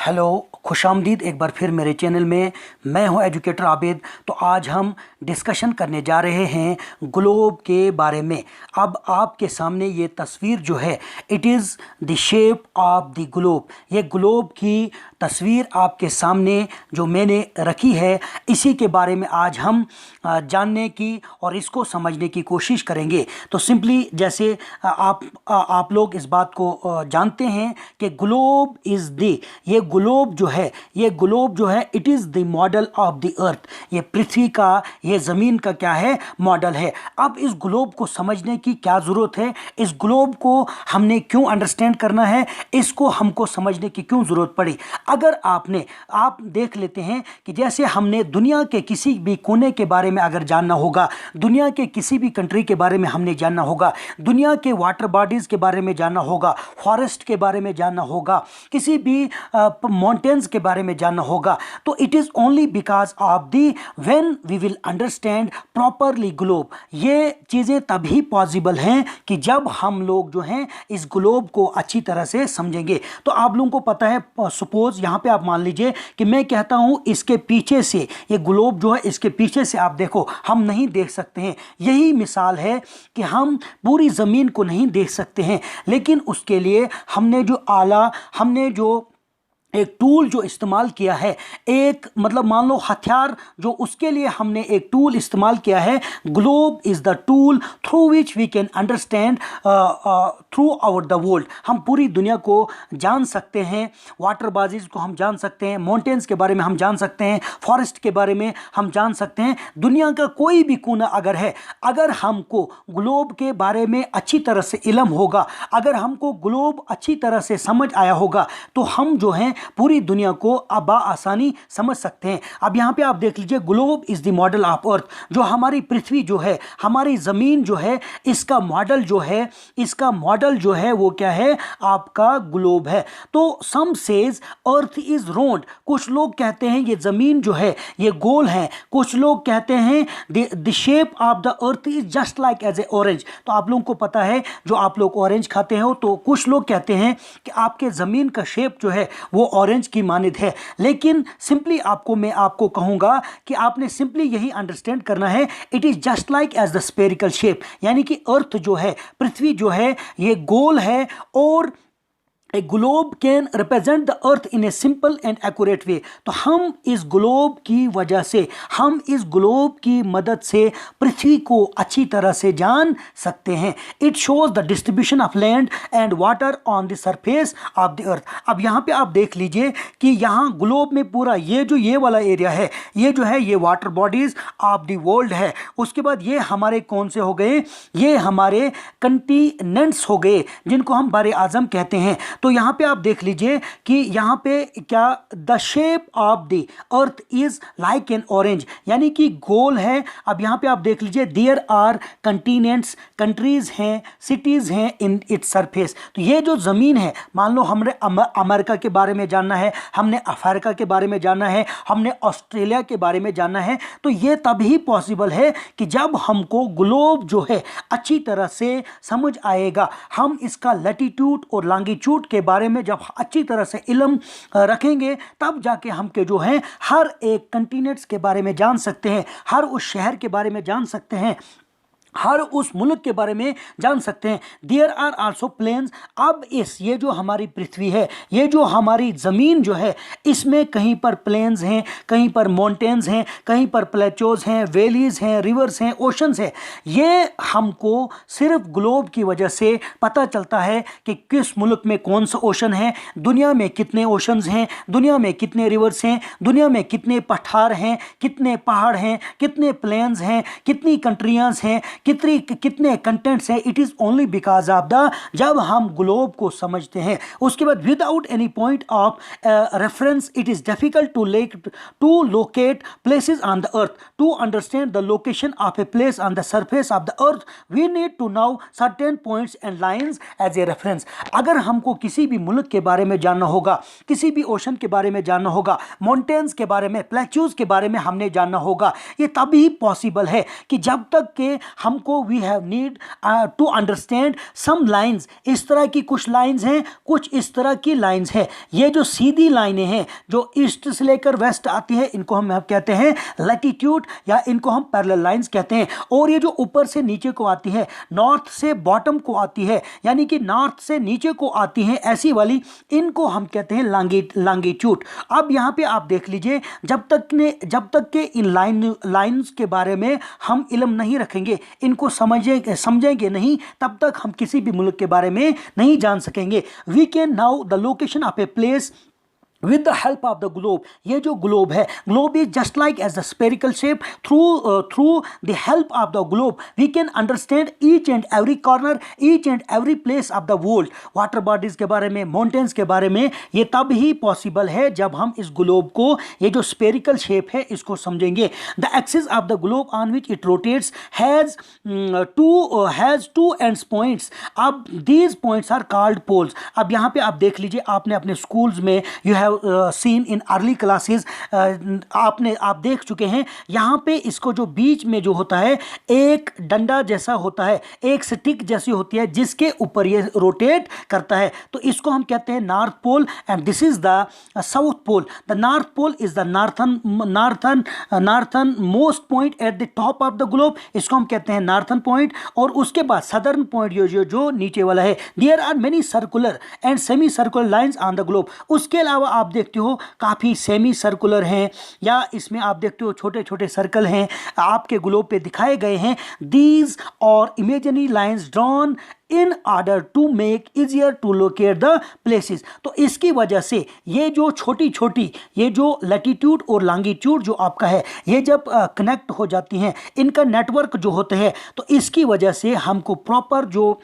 Hello, खुशामदीद एक बार फिर मेरे चैनल में। मैं हूं एजुकेटर आबिद। तो आज हम डिस्कशन करने जा रहे हैं ग्लोब के बारे में। अब आपके सामने ये तस्वीर जो है, it is the shape of the globe. ये ग्लोब की तस्वीर आपके सामने जो मैंने रखी है, इसी के बारे में आज हम जानने की और इसको समझने की कोशिश करेंगे। तो सिंपली जैसे आप लोग इस बात को जानते हैं कि ग्लोब इज़ द, ये ग्लोब जो है it is the model of the अर्थ। ये पृथ्वी का, ये ज़मीन का क्या है, मॉडल है। अब इस ग्लोब को समझने की क्या ज़रूरत है, इस ग्लोब को हमने क्यों अंडरस्टैंड करना है, इसको हमको समझने की क्यों ज़रूरत पड़ी। अगर आप देख लेते हैं कि जैसे हमने दुनिया के किसी भी कोने के बारे में अगर जानना होगा, दुनिया के किसी भी कंट्री के बारे में हमने जानना होगा, दुनिया के वाटर बॉडीज़ के बारे में जानना होगा, फॉरेस्ट के बारे में जानना होगा, किसी भी माउंटेन्स के बारे में जानना होगा, तो it is only because of the when we will understand properly globe. ये चीज़ें तभी पॉसिबल हैं कि जब हम लोग जो हैं इस ग्लोब को अच्छी तरह से समझेंगे। तो आप लोगों को पता है, सपोज यहाँ पे आप मान लीजिए कि मैं कहता हूँ इसके पीछे से, ये ग्लोब जो है इसके पीछे से आप देखो, हम नहीं देख सकते हैं। यही मिसाल है कि हम पूरी ज़मीन को नहीं देख सकते हैं, लेकिन उसके लिए हमने जो एक टूल जो इस्तेमाल किया है, एक मतलब मान लो हथियार, जो उसके लिए हमने एक टूल इस्तेमाल किया है। Globe is the tool through which we can understand through our the world. हम पूरी दुनिया को जान सकते हैं, वाटर बॉडीज़ को हम जान सकते हैं, माउंटेन्स के बारे में हम जान सकते हैं, फॉरेस्ट के बारे में हम जान सकते हैं। दुनिया का कोई भी कोना अगर है, अगर हमको ग्लोब के बारे में अच्छी तरह से इल्म होगा, अगर हमको ग्लोब अच्छी तरह से समझ आया होगा, तो हम जो हैं पूरी दुनिया को आसानी समझ सकते हैं। अब यहाँ पे आप देख लीजिए, globe is the model of earth. जो हमारी पृथ्वी जो है, हमारी ज़मीन जो है, इसका मॉडल जो है वो क्या है, आपका ग्लोब है। तो सम सेज अर्थ इज़ राउंड। कुछ लोग कहते हैं ये ज़मीन जो है ये गोल है। कुछ लोग कहते हैं the shape of the earth is just like as a orange. तो आप लोगों को पता है, जो आप लोग ऑरेंज खाते हो, तो कुछ लोग कहते हैं कि आपके ज़मीन का शेप जो है वो ऑरेंज की मानिद है। लेकिन सिंपली मैं आपको कहूँगा कि आपने सिंपली यही अंडरस्टैंड करना है, it is just like as the spherical shape. यानी कि अर्थ जो है, पृथ्वी जो है, ये गोल है और a globe can represent the earth in a simple and accurate way. तो हम इस ग्लोब की वजह से, हम इस ग्लोब की मदद से पृथ्वी को अच्छी तरह से जान सकते हैं। It shows the distribution of land and water on the surface of the अर्थ। अब यहाँ पे आप देख लीजिए कि यहाँ ग्लोब में पूरा ये वाला एरिया है, ये जो है ये water bodies of the world है। उसके बाद ये हमारे कौन से हो गए, ये हमारे कंटिनेंट्स हो गए, जिनको हम बर आज़म कहते हैं। तो यहाँ पे आप देख लीजिए कि यहाँ पे क्या, the shape of the earth is like an orange, यानी कि गोल है। अब यहाँ पे आप देख लीजिए, देयर आर कंटिनेंट्स, कंट्रीज हैं, सिटीज़ हैं इन इट्स सरफेस। तो ये जो ज़मीन है, मान लो हमने अमेरिका के बारे में जानना है, हमने अफ्रीका के बारे में जानना है, हमने ऑस्ट्रेलिया के बारे में जानना है, तो ये तभी पॉसिबल है कि जब हमको ग्लोब जो है अच्छी तरह से समझ आएगा। हम इसका लैटिट्यूड और लॉन्गिट्यूड के बारे में जब अच्छी तरह से इल्म रखेंगे, तब जाके हम के जो हैं हर एक कंटिनेंट्स के बारे में जान सकते हैं, हर उस शहर के बारे में जान सकते हैं, हर उस मुल्क के बारे में जान सकते हैं। There are also planes. अब ये जो हमारी पृथ्वी है, ये जो हमारी ज़मीन जो है, इसमें कहीं पर प्लेन्स हैं, कहीं पर माउंटेन्स हैं, कहीं पर प्लेटोज हैं, वैलीज़ हैं, रिवर्स हैं, ओशंस हैं। ये हमको सिर्फ ग्लोब की वजह से पता चलता है कि किस मुल्क में कौन सा ओशन है, दुनिया में कितने ओशंस हैं, दुनिया में कितने रिवर्स हैं, दुनिया में कितने पठार हैं, कितने पहाड़ हैं, कितने प्लेन्स हैं, कितनी कंट्रियाँ हैं, कितने कंटेंट्स हैं। It is only because of the, जब हम ग्लोब को समझते हैं। उसके बाद without any point of reference it is difficult to locate places on the earth. To understand the location of a place on the surface of the earth, we need to know certain points and lines as a reference. अगर हमको किसी भी मुल्क के बारे में जानना होगा, किसी भी ओशन के बारे में जानना होगा, माउंटेन्स के बारे में, प्लेट्यूज के बारे में हमने जानना होगा, ये तभी पॉसिबल है कि जब तक के हम हमको we have need to understand some lines. इस तरह की कुछ लाइंस हैं, कुछ इस तरह की लाइंस हैं। ये जो सीधी लाइनें हैं जो ईस्ट से लेकर वेस्ट आती है, इनको हम कहते हैं लैटिट्यूड या इनको हम पैरेलल लाइंस कहते हैं। और ये जो ऊपर से नीचे को आती है, नॉर्थ से बॉटम को आती है, यानी कि नॉर्थ से नीचे को आती है ऐसी वाली, इनको हम कहते हैं लॉन्गिट्यूड। अब यहाँ पे आप देख लीजिए, जब तक के इन लाइंस के बारे में हम इल्म नहीं रखेंगे, इनको समझेंगे नहीं, तब तक हम किसी भी मुल्क के बारे में नहीं जान सकेंगे। We can know the location of a place with the help of the globe। ये जो ग्लोब है, globe is just like as the spherical shape। through the help of the globe we can understand each and every corner, each and every place of the world। Water bodies के बारे में, mountains के बारे में ये तब ही possible है जब हम इस ग्लोब को, ये जो स्पेरिकल शेप है, इसको समझेंगे। The axis of the globe on which it rotates has two ends points. अब these points are called poles. अब यहाँ पे आप देख लीजिए, आपने अपने स्कूल्स में you have seen in early classes, आप देख चुके हैं, यहाँ पे इसको जो बीच में जो होता है एक डंडा जैसा होता है, एक स्टिक जैसी होती है जिसके ऊपर ये रोटेट करता है, तो इसको हम कहते हैं north pole and this is the south pole. The north pole is the northern most point at the top of the globe, इसको हम कहते हैं नार्थन पॉइंट। और उसके बाद सदर्न पॉइंट जो नीचे वाला है। There are many circular and semi circular lines on the globe. उसके अलावा आप देखते हो काफ़ी सेमी सर्कुलर हैं, या इसमें आप देखते हो छोटे छोटे सर्कल हैं आपके ग्लोब पे दिखाए गए हैं। These are imaginary lines drawn in order to make easier to locate the places. तो इसकी वजह से ये जो छोटी छोटी, ये जो लैटिट्यूड और लॉन्गिट्यूड जो आपका है, ये जब कनेक्ट हो जाती हैं, इनका नेटवर्क जो होते हैं, तो इसकी वजह से हमको प्रॉपर जो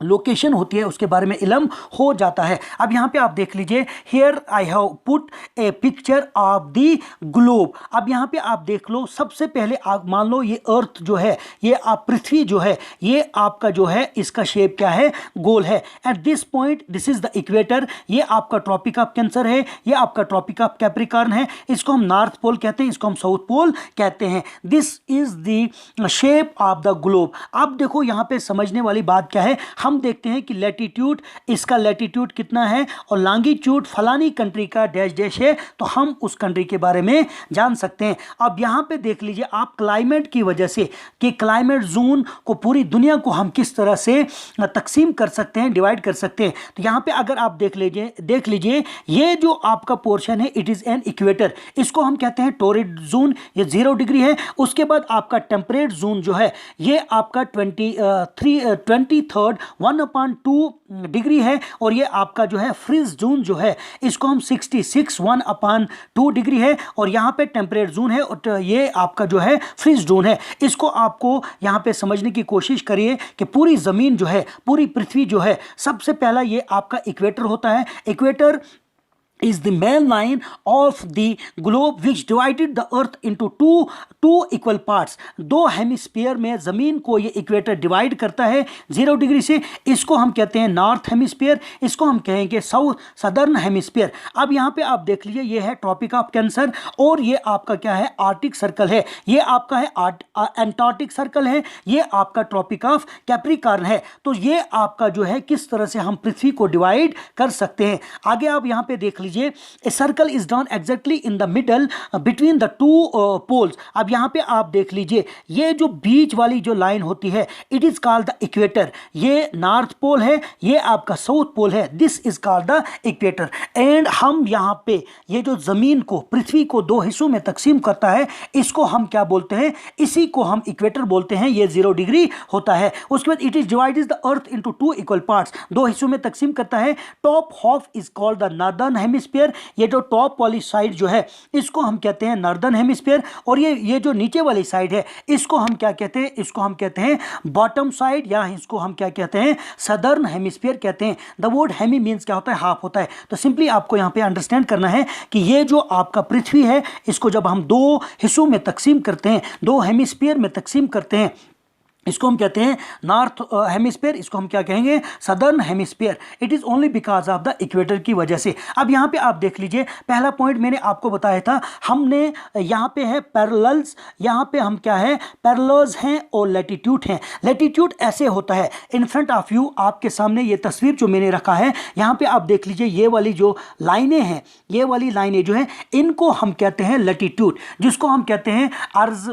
लोकेशन होती है उसके बारे में इल्म हो जाता है। अब यहाँ पे आप देख लीजिए, here I have put A picture of the globe. अब यहाँ पे आप देख लो, सबसे पहले आप मान लो ये अर्थ जो है, ये आप पृथ्वी जो है, ये आपका जो है इसका शेप क्या है, गोल है। At this point this is the equator. ये आपका ट्रॉपिक ऑफ कैंसर है, ये आपका ट्रॉपिक ऑफ कैप्रिकॉर्न है, इसको हम नॉर्थ पोल कहते हैं, इसको हम साउथ पोल कहते हैं। This is the shape of the globe. अब देखो यहाँ पे समझने वाली बात क्या है, हम देखते हैं कि लैटिट्यूड, इसका लैटिट्यूड कितना है और लॉन्गिट्यूड फलानी कंट्री का डैश डैश है, तो हम उस कंट्री के बारे में जान सकते हैं। अब यहाँ पे देख लीजिए आप, क्लाइमेट की वजह से, कि क्लाइमेट जोन को, पूरी दुनिया को हम किस तरह से तकसीम कर सकते हैं, डिवाइड कर सकते हैं। तो यहाँ पे अगर आप देख लीजिए ये जो आपका पोर्शन है, इट इज एन इक्वेटर, इसको हम कहते हैं टोरिड जोन, ये 0 डिग्री है। उसके बाद आपका टेम्परेट जोन जो है, ये आपका 23rd 1/2 डिग्री है। और ये आपका जो है फ्रीज जोन जो है, इसको हम 66 1/2 डिग्री है। और यहाँ पे टेम्परेट जोन है और ये आपका जो है फ्रीज जोन है। इसको आपको यहाँ पे समझने की कोशिश करिए कि पूरी ज़मीन जो है, पूरी पृथ्वी जो है, सबसे पहला ये आपका इक्वेटर होता है। Equator is the main line of the globe which divided the earth into two equal parts। 2 hemisphere में ज़मीन को ये इक्वेटर डिवाइड करता है 0 डिग्री से। इसको हम कहते हैं नॉर्थ हेमिस्फीयर, इसको हम कहेंगे सदर्न हेमिस्फीयर। अब यहाँ पे आप देख लीजिए, ये है ट्रॉपिक ऑफ कैंसर और ये आपका क्या है, आर्टिक सर्कल है। ये आपका है एंटार्क्टिक सर्कल है, ये आपका ट्रॉपिक ऑफ कैप्रिकॉर्न है। तो ये आपका जो है किस तरह से हम पृथ्वी को डिवाइड कर सकते हैं। आगे आप यहाँ पे देख लीजिए, a circle is drawn exactly in the middle between the 2 poles. अब यहाँ पे आप देख लीजिए, ये जो बीच वाली जो लाइन होती है, it is called the equator. ये नॉर्थ पोल है, ये आपका साउथ पोल है, this is called the equator. And हम यहाँ पे ये जो जमीन को, पृथ्वी को 2 हिस्सों में तकसीम करता है, इसको हम क्या बोलते हैं, इसी को हम इक्वेटर बोलते हैं। ये 0 डिग्री होता है। उसके बाद it is divided the earth into 2 equal parts, 2 हिस्सों में तकसीम करता है। Top half is called the northern hemisphere. ये जो टॉप वाली साइड जो है, इसको हम कहते हैं नॉर्दर्न हेमिस्फीयर। और ये जो नीचे वाली साइड है, इसको हम क्या कहते हैं, इसको हम कहते हैं बॉटम साइड, या इसको हम क्या कहते हैं, सदर्न हेमिस्फीयर कहते हैं। द वर्ड हेमी मीन्स क्या होता है, हाफ होता है। तो सिंपली आपको यहाँ पे अंडरस्टैंड करना है कि ये जो आपका पृथ्वी है, इसको जब हम 2 हिस्सों में तकसीम करते हैं, 2 हेमिस्फीयर में तकसीम करते हैं, इसको हम कहते हैं नॉर्थ हेमिस्फीयर, इसको हम क्या कहेंगे, southern hemisphere. It is only because of the equator की वजह से। अब यहाँ पे आप देख लीजिए, पहला पॉइंट मैंने आपको बताया था, हमने यहाँ पे है पैरेलल्स, यहाँ पे हम क्या है, पैरेलल्स हैं और लैटिट्यूड हैं। लैटिट्यूड ऐसे होता है, इन फ्रंट ऑफ यू आपके सामने ये तस्वीर जो मैंने रखा है, यहाँ पे आप देख लीजिए, ये वाली जो लाइनें हैं, ये वाली लाइनें जो हैं, इनको हम कहते हैं लैटिट्यूड, जिसको हम कहते हैं अर्ज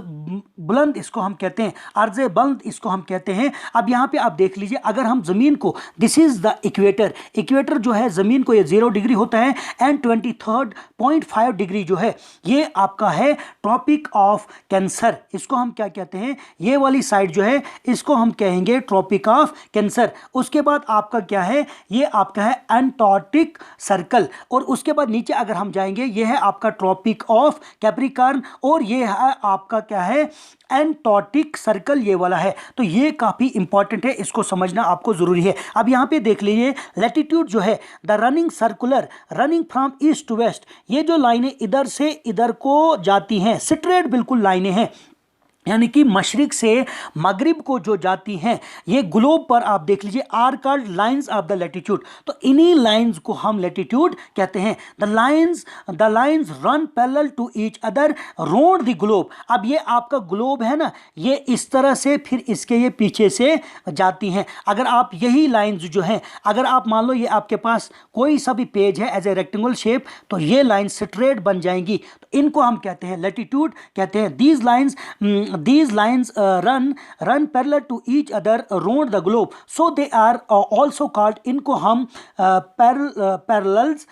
बुलंद, इसको हम कहते हैं अर्ज बुलंद, इसको हम कहते हैं। अब यहाँ पे आप देख लीजिए, अगर हम जमीन को, this is the equator, equator जो है जमीन को, ये 0 डिग्री होता है, एंड 23.5 डिग्री जो है ये आपका है ट्रॉपिक ऑफ कैंसर, इसको हम क्या कहते हैं, ये वाली साइड जो है इसको हम कहेंगे ट्रॉपिक ऑफ कैंसर। उसके बाद आपका क्या है, ये आपका है एंटार्क्टिक सर्कल, और उसके बाद नीचे अगर हम जाएंगे, ये है आपका ट्रॉपिक ऑफ कैप्रिकॉर्न, और ये है आपका क्या है, एंटार्क्टिक सर्कल, ये वाला है। तो ये काफ़ी इंपॉर्टेंट है, इसको समझना आपको ज़रूरी है। अब यहाँ पे देख लीजिए, लैटिट्यूड जो है the running circular, running from east to west, ये जो लाइनें इधर से इधर को जाती हैं, स्ट्रेट बिल्कुल लाइनें हैं, यानी कि मशरिक से मगरिब को जो जाती हैं, ये ग्लोब पर आप देख लीजिए, are called lines of the latitude. तो इन्हीं लाइंस को हम लैटिट्यूड कहते हैं। The lines run parallel to each other round the globe. अब ये आपका ग्लोब है ना, ये इस तरह से फिर इसके ये पीछे से जाती हैं। अगर आप यही लाइंस जो हैं, अगर आप मान लो ये आपके पास कोई सा भी पेज है एज ए रेक्टेंगल शेप, तो ये लाइन स्ट्रेट बन जाएंगी, तो इनको हम कहते हैं लैटिट्यूड कहते हैं। These lines run parallel to each other around the globe, so they are also called, इनको हम parallels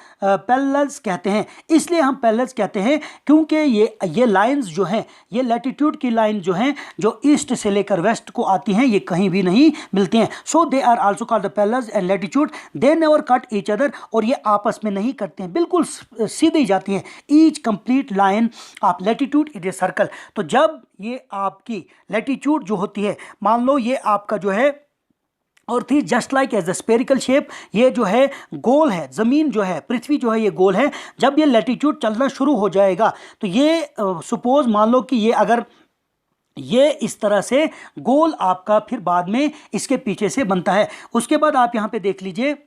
कहते हैं। इसलिए हम parallels कहते हैं क्योंकि ये लाइंस जो हैं, ये लैटिट्यूड की लाइन जो हैं, जो ईस्ट से लेकर वेस्ट को आती हैं, ये कहीं भी नहीं मिलती हैं। so they are also called the parallels and latitude, they never cut each other, और ये आपस में नहीं करते हैं, बिल्कुल सीधी जाती हैं। each complete line of latitude is a circle। तो जब ये आपकी लैटिट्यूड जो होती है, मान लो ये आपका जो है और थी just like as the spherical shape, ये जो है गोल है, ज़मीन जो है, पृथ्वी जो है ये गोल है। जब ये लैटिट्यूड चलना शुरू हो जाएगा, तो ये सपोज मान लो कि ये अगर ये इस तरह से गोल आपका फिर बाद में इसके पीछे से बनता है। उसके बाद आप यहाँ पे देख लीजिए,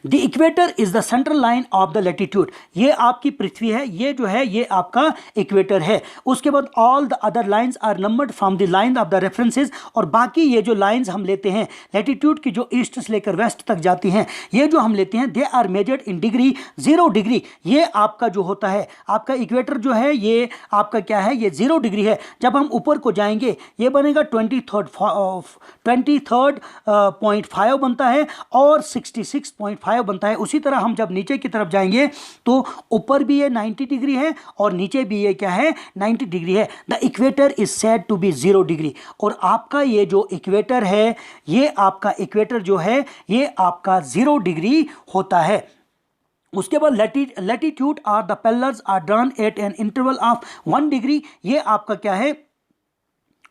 the equator is the central line of the latitude, ये आपकी पृथ्वी है, ये जो है ये आपका इक्वेटर है। उसके बाद all the other lines are numbered from the line of the references, और बाकी ये जो लाइंस हम लेते हैं लैटिट्यूड की, जो ईस्ट से लेकर वेस्ट तक जाती हैं, ये जो हम लेते हैं, they are measured in degree. 0 degree ये आपका जो होता है, आपका इक्वेटर जो है ये आपका क्या है, ये 0 डिग्री है। जब हम ऊपर को जाएंगे, ये बनेगा 23.5 बनता है, और 66.5 बनता है। उसी तरह हम जब नीचे की तरफ जाएंगे, तो ऊपर भी ये 90 डिग्री है और नीचे भी ये क्या है, 90 डिग्री है। The equator is said to be 0 degree, और आपका ये जो इक्वेटर है, ये आपका इक्वेटर जो है ये आपका 0 डिग्री होता है। उसके बाद latitude are the parallels are drawn at an interval of 1 degree, ये आपका क्या है,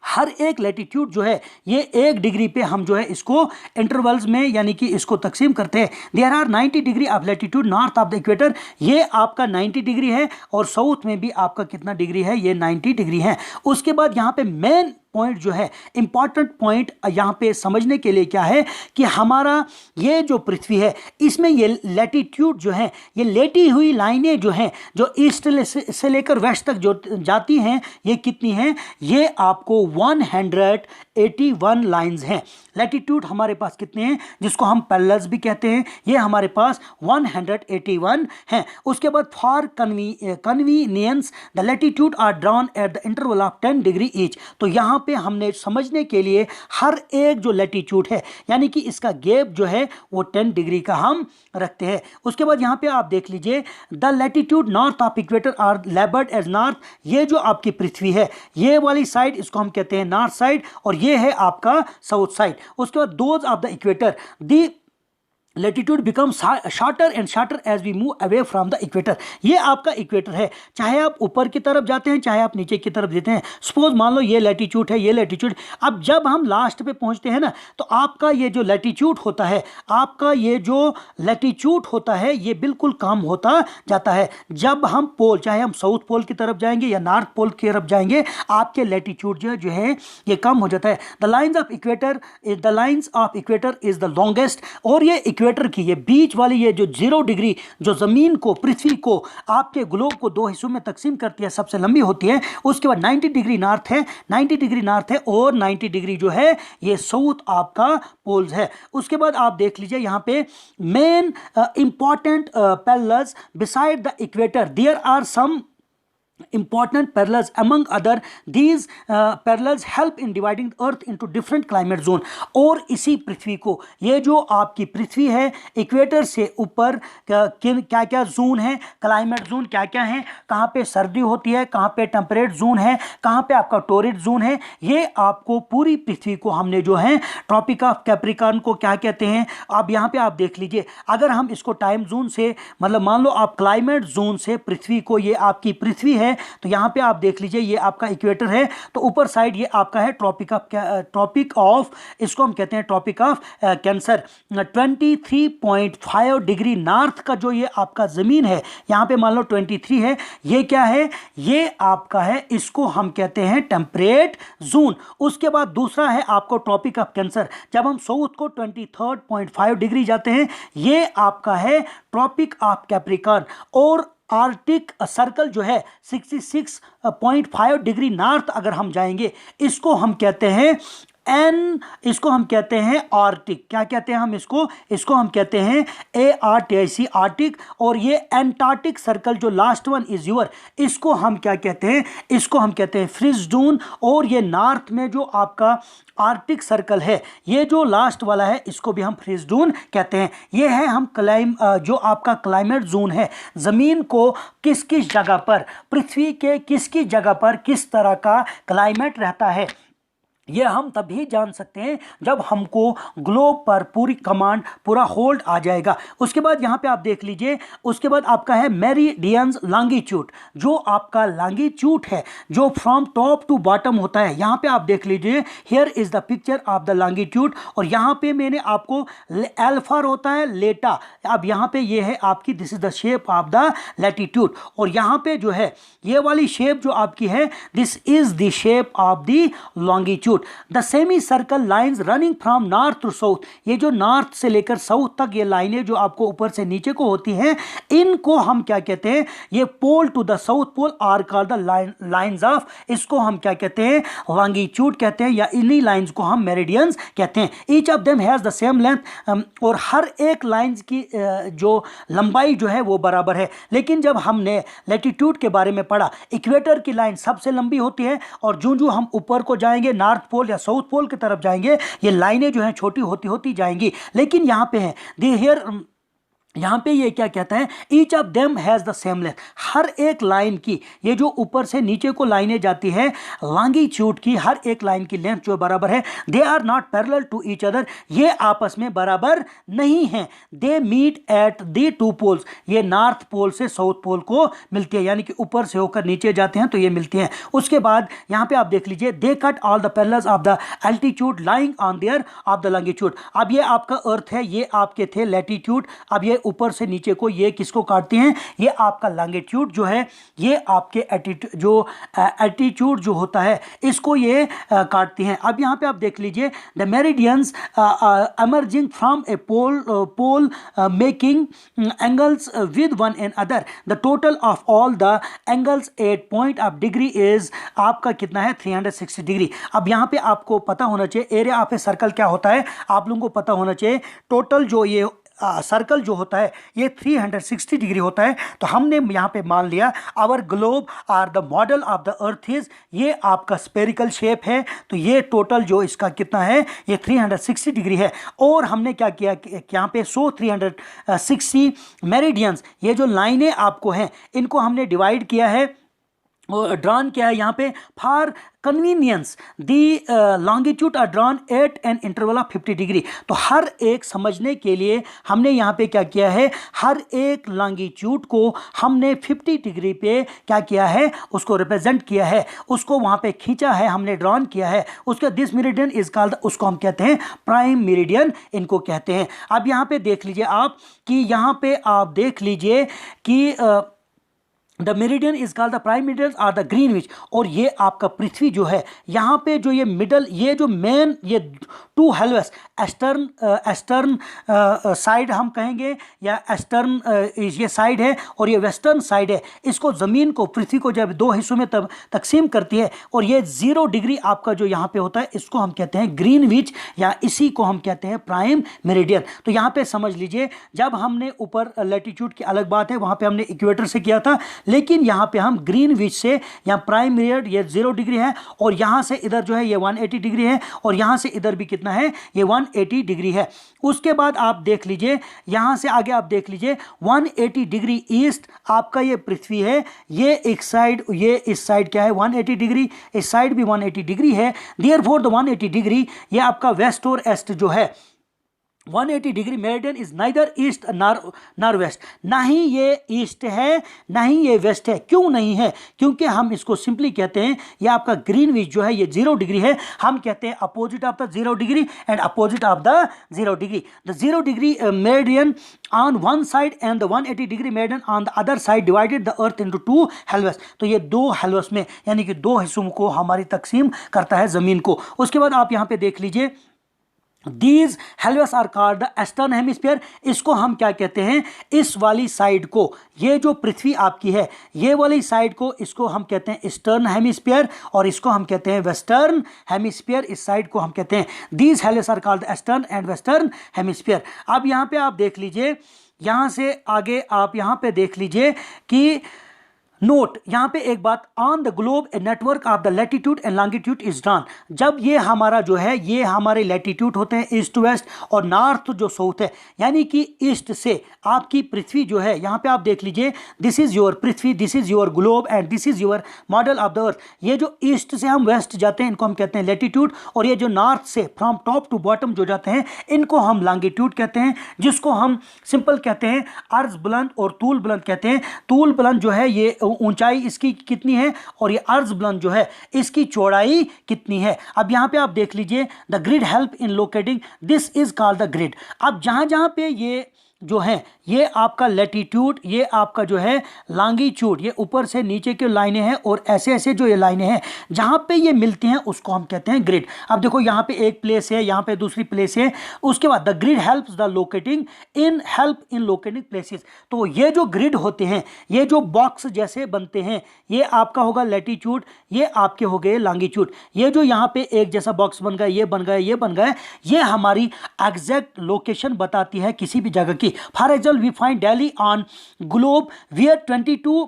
हर एक लैटिट्यूड जो है ये 1 डिग्री पे हम जो है इसको इंटरवल्स में यानी कि इसको तकसीम करते हैं। There are 90 degree of latitude north of the equator, ये आपका 90 डिग्री है, और साउथ में भी आपका कितना डिग्री है, ये 90 डिग्री है। उसके बाद यहाँ पे मेन पॉइंट जो है, इंपॉर्टेंट पॉइंट यहाँ पे समझने के लिए क्या है कि हमारा ये जो पृथ्वी है, इसमें ये लैटिट्यूड जो है, ये लेटी हुई लाइनें जो हैं, जो ईस्ट से लेकर वेस्ट तक जो जाती हैं, ये कितनी हैं, ये आपको 181 लाइंस हैं। लैटिट्यूड हमारे पास कितने हैं, जिसको हम पैरेलल्स भी कहते हैं, ये हमारे पास 181 हैं। उसके बाद for convenience the latitude are drawn at the interval of 10 degree each. तो यहाँ पे हमने समझने के लिए हर एक जो लैटिट्यूड है, यानी कि इसका गैप जो है वो 10 डिग्री का हम रखते हैं। उसके बाद यहाँ पे आप देख लीजिए, the latitude north of equator are labelled as north, ये जो आपकी पृथ्वी है, ये वाली साइड इसको हम कहते हैं नॉर्थ साइड, और ये है आपका साउथ साइड। उसके बाद those of the equator, the latitude become shorter and shorter as we move away from the equator. ये आपका इक्वेटर है, चाहे आप ऊपर की तरफ जाते हैं चाहे आप नीचे की तरफ देते हैं। सपोज मान लो ये लैटीट्यूड है, ये लैटीट्यूड। अब जब हम लास्ट पे पहुंचते हैं ना, तो आपका ये जो लैटीट्यूड होता है, आपका ये जो लैटीट्यूड होता है, ये बिल्कुल कम होता जाता है। जब हम पोल, चाहे हम साउथ पोल की तरफ जाएंगे या नॉर्थ पोल की तरफ जाएंगे, आपके लैटीट्यूड जो है ये कम हो जाता है। The lines of equator is the longest. और ये इक्वेटर की ये बीच वाली ये जो 0 डिग्री जो ज़मीन को, पृथ्वी को, आपके ग्लोब को 2 हिस्सों में तकसीम करती है, सबसे लंबी होती है। उसके बाद 90 डिग्री नॉर्थ है, 90 डिग्री नॉर्थ है, और 90 डिग्री जो है ये साउथ आपका पोल्स है। उसके बाद आप देख लीजिए यहाँ पे main important parallels beside the equator, there are some important parallels. Among other, these parallels help in dividing the earth into different climate zone। और इसी पृथ्वी को, ये जो आपकी पृथ्वी है, इक्वेटर से ऊपर क्या क्या जोन है, क्लाइमेट जोन क्या क्या है, कहाँ पे सर्दी होती है, कहाँ पे टेम्परेट जोन है, कहाँ पे आपका टोरिड जोन है, ये आपको पूरी पृथ्वी को हमने जो है ट्रॉपिक ऑफ कैप्रिकॉर्न को क्या कहते हैं। अब यहाँ पे आप देख लीजिए, अगर हम इसको टाइम जोन से, मतलब मान लो आप क्लाइमेट जोन से पृथ्वी को, ये आपकी पृथ्वी है, तो यहां पे आप देख लीजिए ये आपका इक्वेटर है, तो ऊपर साइड ये आपका है ट्रॉपिक ऑफ इसको हम कहते हैं tropic of cancer. 23.5 degree north का जो ये आपका जमीन है, यहां पे मान लो 23 है, ये क्या है, ये आपका है, इसको हम कहते हैं टेम्परेट जोन। उसके बाद दूसरा है आपको ट्रॉपिक ऑफ कैंसर। जब हम साउथ को 23.5 डिग्री जाते हैं, ये आपका है ट्रॉपिक ऑफ कैप्रिकॉर्न। और आर्टिक सर्कल जो है 66.5 डिग्री नॉर्थ अगर हम जाएंगे, इसको हम कहते हैं इसको हम कहते हैं आर्टिक। क्या कहते हैं हम इसको हम कहते हैं ARTIC, आर्टिक। और ये एंटार्क्टिक सर्कल जो लास्ट वन इज यूर, इसको हम क्या कहते हैं, इसको हम कहते हैं फ्रिजडून। और ये नॉर्थ में जो आपका आर्टिक सर्कल है, ये जो लास्ट वाला है, इसको भी हम फ्रिजडून कहते हैं। ये है हम जो आपका क्लाइमेट जोन है, ज़मीन को किस किस जगह पर, पृथ्वी के किस किस जगह पर किस तरह का क्लाइमेट रहता है, ये हम तभी जान सकते हैं जब हमको ग्लोब पर पूरी कमांड, पूरा होल्ड आ जाएगा। उसके बाद यहाँ पे आप देख लीजिए, उसके बाद आपका है मेरिडियंस लॉन्गिट्यूड। जो आपका लॉन्गिट्यूड है, जो फ्रॉम टॉप टू बॉटम होता है, यहाँ पे आप देख लीजिए, here is the picture of the longitude. और यहाँ पे मैंने आपको अल्फा होता है लेटा, अब यहाँ पे ये है आपकी, this is the shape of the latitude. और यहाँ पे जो है ये वाली शेप जो आपकी है, this is the shape of the longitude. The semi circle lines running from north to south, ये जो नॉर्थ से लेकर साउथ तक ये लाइनें जो आपको ऊपर से नीचे को होती हैं, इनको हम क्या कहते हैं, ये pole to the south pole are called the lines of, इसको हम क्या कहते हैं, लॉन्गिट्यूड कहते हैं, या इन्हीं लाइंस को हम मेरिडियंस कहते हैं। Each of them has the same length, और हर एक लाइंस की जो लंबाई जो है वो बराबर है। लेकिन जब हमने लैटिट्यूड के बारे में पढ़ा, इक्वेटर की लाइन सबसे लंबी होती है, और जो हम ऊपर को जाएंगे, नॉर्थ पोल या साउथ पोल की तरफ जाएंगे, ये लाइनें जो हैं छोटी होती होती जाएंगी। लेकिन यहाँ पे हैं यहाँ पे ये क्या कहता है, each of them has the same length, हर एक लाइन की, ये जो ऊपर से नीचे को लाइनें जाती है, लॉन्गिट्यूड की हर एक लाइन की लेंथ जो बराबर है, they are not parallel to each other, ये आपस में बराबर नहीं हैं। They meet at the two poles, ये नॉर्थ पोल से साउथ पोल को मिलती है, यानी कि ऊपर से होकर नीचे जाते हैं तो ये मिलती हैं। उसके बाद यहाँ पे आप देख लीजिए, they cut all the parallels of the altitude lying on there of the longitude. अब ये आपका अर्थ है, ये आपके थे लैटिट्यूड, अब ये ऊपर से नीचे को ये किसको काटते हैं, ये आपका लॉन्गिट्यूड जो है, ये आपके एटीट्यूड जो होता है, इसको ये काटती हैं। अब यहाँ पे आप देख लीजिए, the meridians emerging from a pole making angles with one another, the total of all the angles at point of degree is आपका कितना है, 360 डिग्री। अब यहाँ पे आपको पता होना चाहिए एरिया ऑफ ए सर्कल क्या होता है, आप लोगों को पता होना चाहिए। टोटल जो ये सर्कल जो होता है ये 360 डिग्री होता है। तो हमने यहाँ पे मान लिया our globe are the model of the earth is, ये आपका स्पेरिकल शेप है, तो ये टोटल जो इसका कितना है, ये 360 डिग्री है। और हमने क्या किया कि यहाँ पे 360 मेरिडियंस, ये जो लाइनें आपको हैं, इनको हमने डिवाइड किया है ड्रॉन क्या है यहाँ पे, for convenience the longitude are drawn at an interval of 50 degree. तो हर एक समझने के लिए हमने यहाँ पे क्या किया है, हर एक लॉन्गिट्यूड को हमने 50 डिग्री पे क्या किया है, उसको रिप्रेजेंट किया है, उसको वहाँ पे खींचा है, हमने ड्रॉन किया है। उसके दिस मेरिडियन इज कॉल्ड, उसको हम कहते हैं प्राइम मेरिडियन, इनको कहते हैं। अब यहाँ पे देख लीजिए आप कि यहाँ पे आप देख लीजिए कि the meridian is called the prime meridian or the Greenwich. और ये आपका पृथ्वी जो है, यहाँ पे जो ये मिडल, ये जो मेन, ये टू हेलवेस, एस्टर्न साइड हम कहेंगे, या एस्टर्न ये साइड है और ये वेस्टर्न साइड है। इसको ज़मीन को, पृथ्वी को जब दो हिस्सों में तब तकसीम करती है, और ये 0 डिग्री आपका जो यहाँ पे होता है, इसको हम कहते हैं ग्रीनविच, या इसी को हम कहते हैं प्राइम मेरिडियन। तो यहाँ पे समझ लीजिए, जब हमने ऊपर लैटिट्यूड की अलग बात है, वहाँ पे हमने इक्वेटर से किया था, लेकिन यहाँ पे हम ग्रीनविच से, यहाँ प्राइम मेरिडियन ये 0 डिग्री है, और यहाँ से इधर जो है ये 180 डिग्री है, और यहाँ से इधर भी कितना है, ये 180 डिग्री है। उसके बाद आप देख लीजिए, यहाँ से आगे आप देख लीजिए 180 डिग्री ईस्ट आपका ये पृथ्वी है, ये एक साइड, ये इस साइड क्या है 180 डिग्री, इस साइड भी 180 डिग्री है। देयरफॉर द 180 डिग्री ये आपका वेस्ट और ईस्ट जो है, 180 degree meridian is neither east nor west, ना ही ये ईस्ट है ना ही ये वेस्ट है। क्यों नहीं है? क्योंकि हम इसको सिंपली कहते हैं, ये आपका ग्रीनविच जो है ये 0 डिग्री है, हम कहते हैं opposite of the 0 degree and opposite of the 0 degree. The 0 degree meridian on one side and the 180 degree meridian on the other side divided the earth into 2 हेलवेस। तो ये 2 हेलवेस में, यानी कि 2 हिस्सों को हमारी तकसीम करता है ज़मीन को। उसके बाद आप यहाँ पे देख लीजिए, these halves are called the eastern hemisphere. इसको हम क्या कहते हैं, इस वाली साइड को, ये जो पृथ्वी आपकी है, ये वाली साइड को, इसको हम कहते हैं ईस्टर्न हेमिस्फीयर, और इसको हम कहते हैं वेस्टर्न हेमिस्फीयर। इस साइड को हम कहते हैं, these halves are called the eastern and western hemisphere. अब यहाँ पे आप देख लीजिए, यहाँ से आगे आप यहाँ पे देख लीजिए कि नोट, यहाँ पे एक बात, on the globe a network of the latitude and longitude is drawn. जब ये हमारा जो है, ये हमारे लैटिट्यूड होते हैं ईस्ट वेस्ट, और नॉर्थ जो साउथ है, यानी कि ईस्ट से आपकी पृथ्वी जो है, यहाँ पे आप देख लीजिए, this is your Prithvi, this is your globe and this is your model of the अर्थ। ये जो ईस्ट से हम वेस्ट जाते हैं, इनको हम कहते हैं लैटिट्यूड, और ये जो नॉर्थ से फ्रॉम टॉप टू बॉटम जो जाते हैं, इनको हम लॉन्गिट्यूड कहते हैं, जिसको हम सिंपल कहते हैं अर्ज बुलंद और तूल बुलंद कहते हैं। तूल बुलंद जो है ये ऊंचाई इसकी कितनी है, और ये अर्ज बुलंद जो है इसकी चौड़ाई कितनी है। अब यहाँ पे आप देख लीजिए, the grid help in locating, this is called the grid. अब जहाँ जहाँ पे ये जो है, ये आपका लैटिट्यूड, ये आपका जो है लॉन्गिट्यूड, ये ऊपर से नीचे की लाइनें हैं, और ऐसे ऐसे जो ये लाइनें हैं, जहाँ पे ये मिलती हैं उसको हम कहते हैं ग्रिड। अब देखो, यहाँ पे एक प्लेस है, यहाँ पे दूसरी प्लेस है। उसके बाद the grid helps the locating in, help in locating places. तो ये जो ग्रिड होते हैं, ये जो बॉक्स जैसे बनते हैं, ये आपका होगा लैटिट्यूड, ये आपके हो गए लॉन्गिट्यूड। ये जो यहाँ पे एक जैसा बॉक्स बन गया, ये बन गया, ये बन गया, ये हमारी एग्जैक्ट लोकेशन बताती है किसी भी जगह की। For example, we find Delhi on globe where 22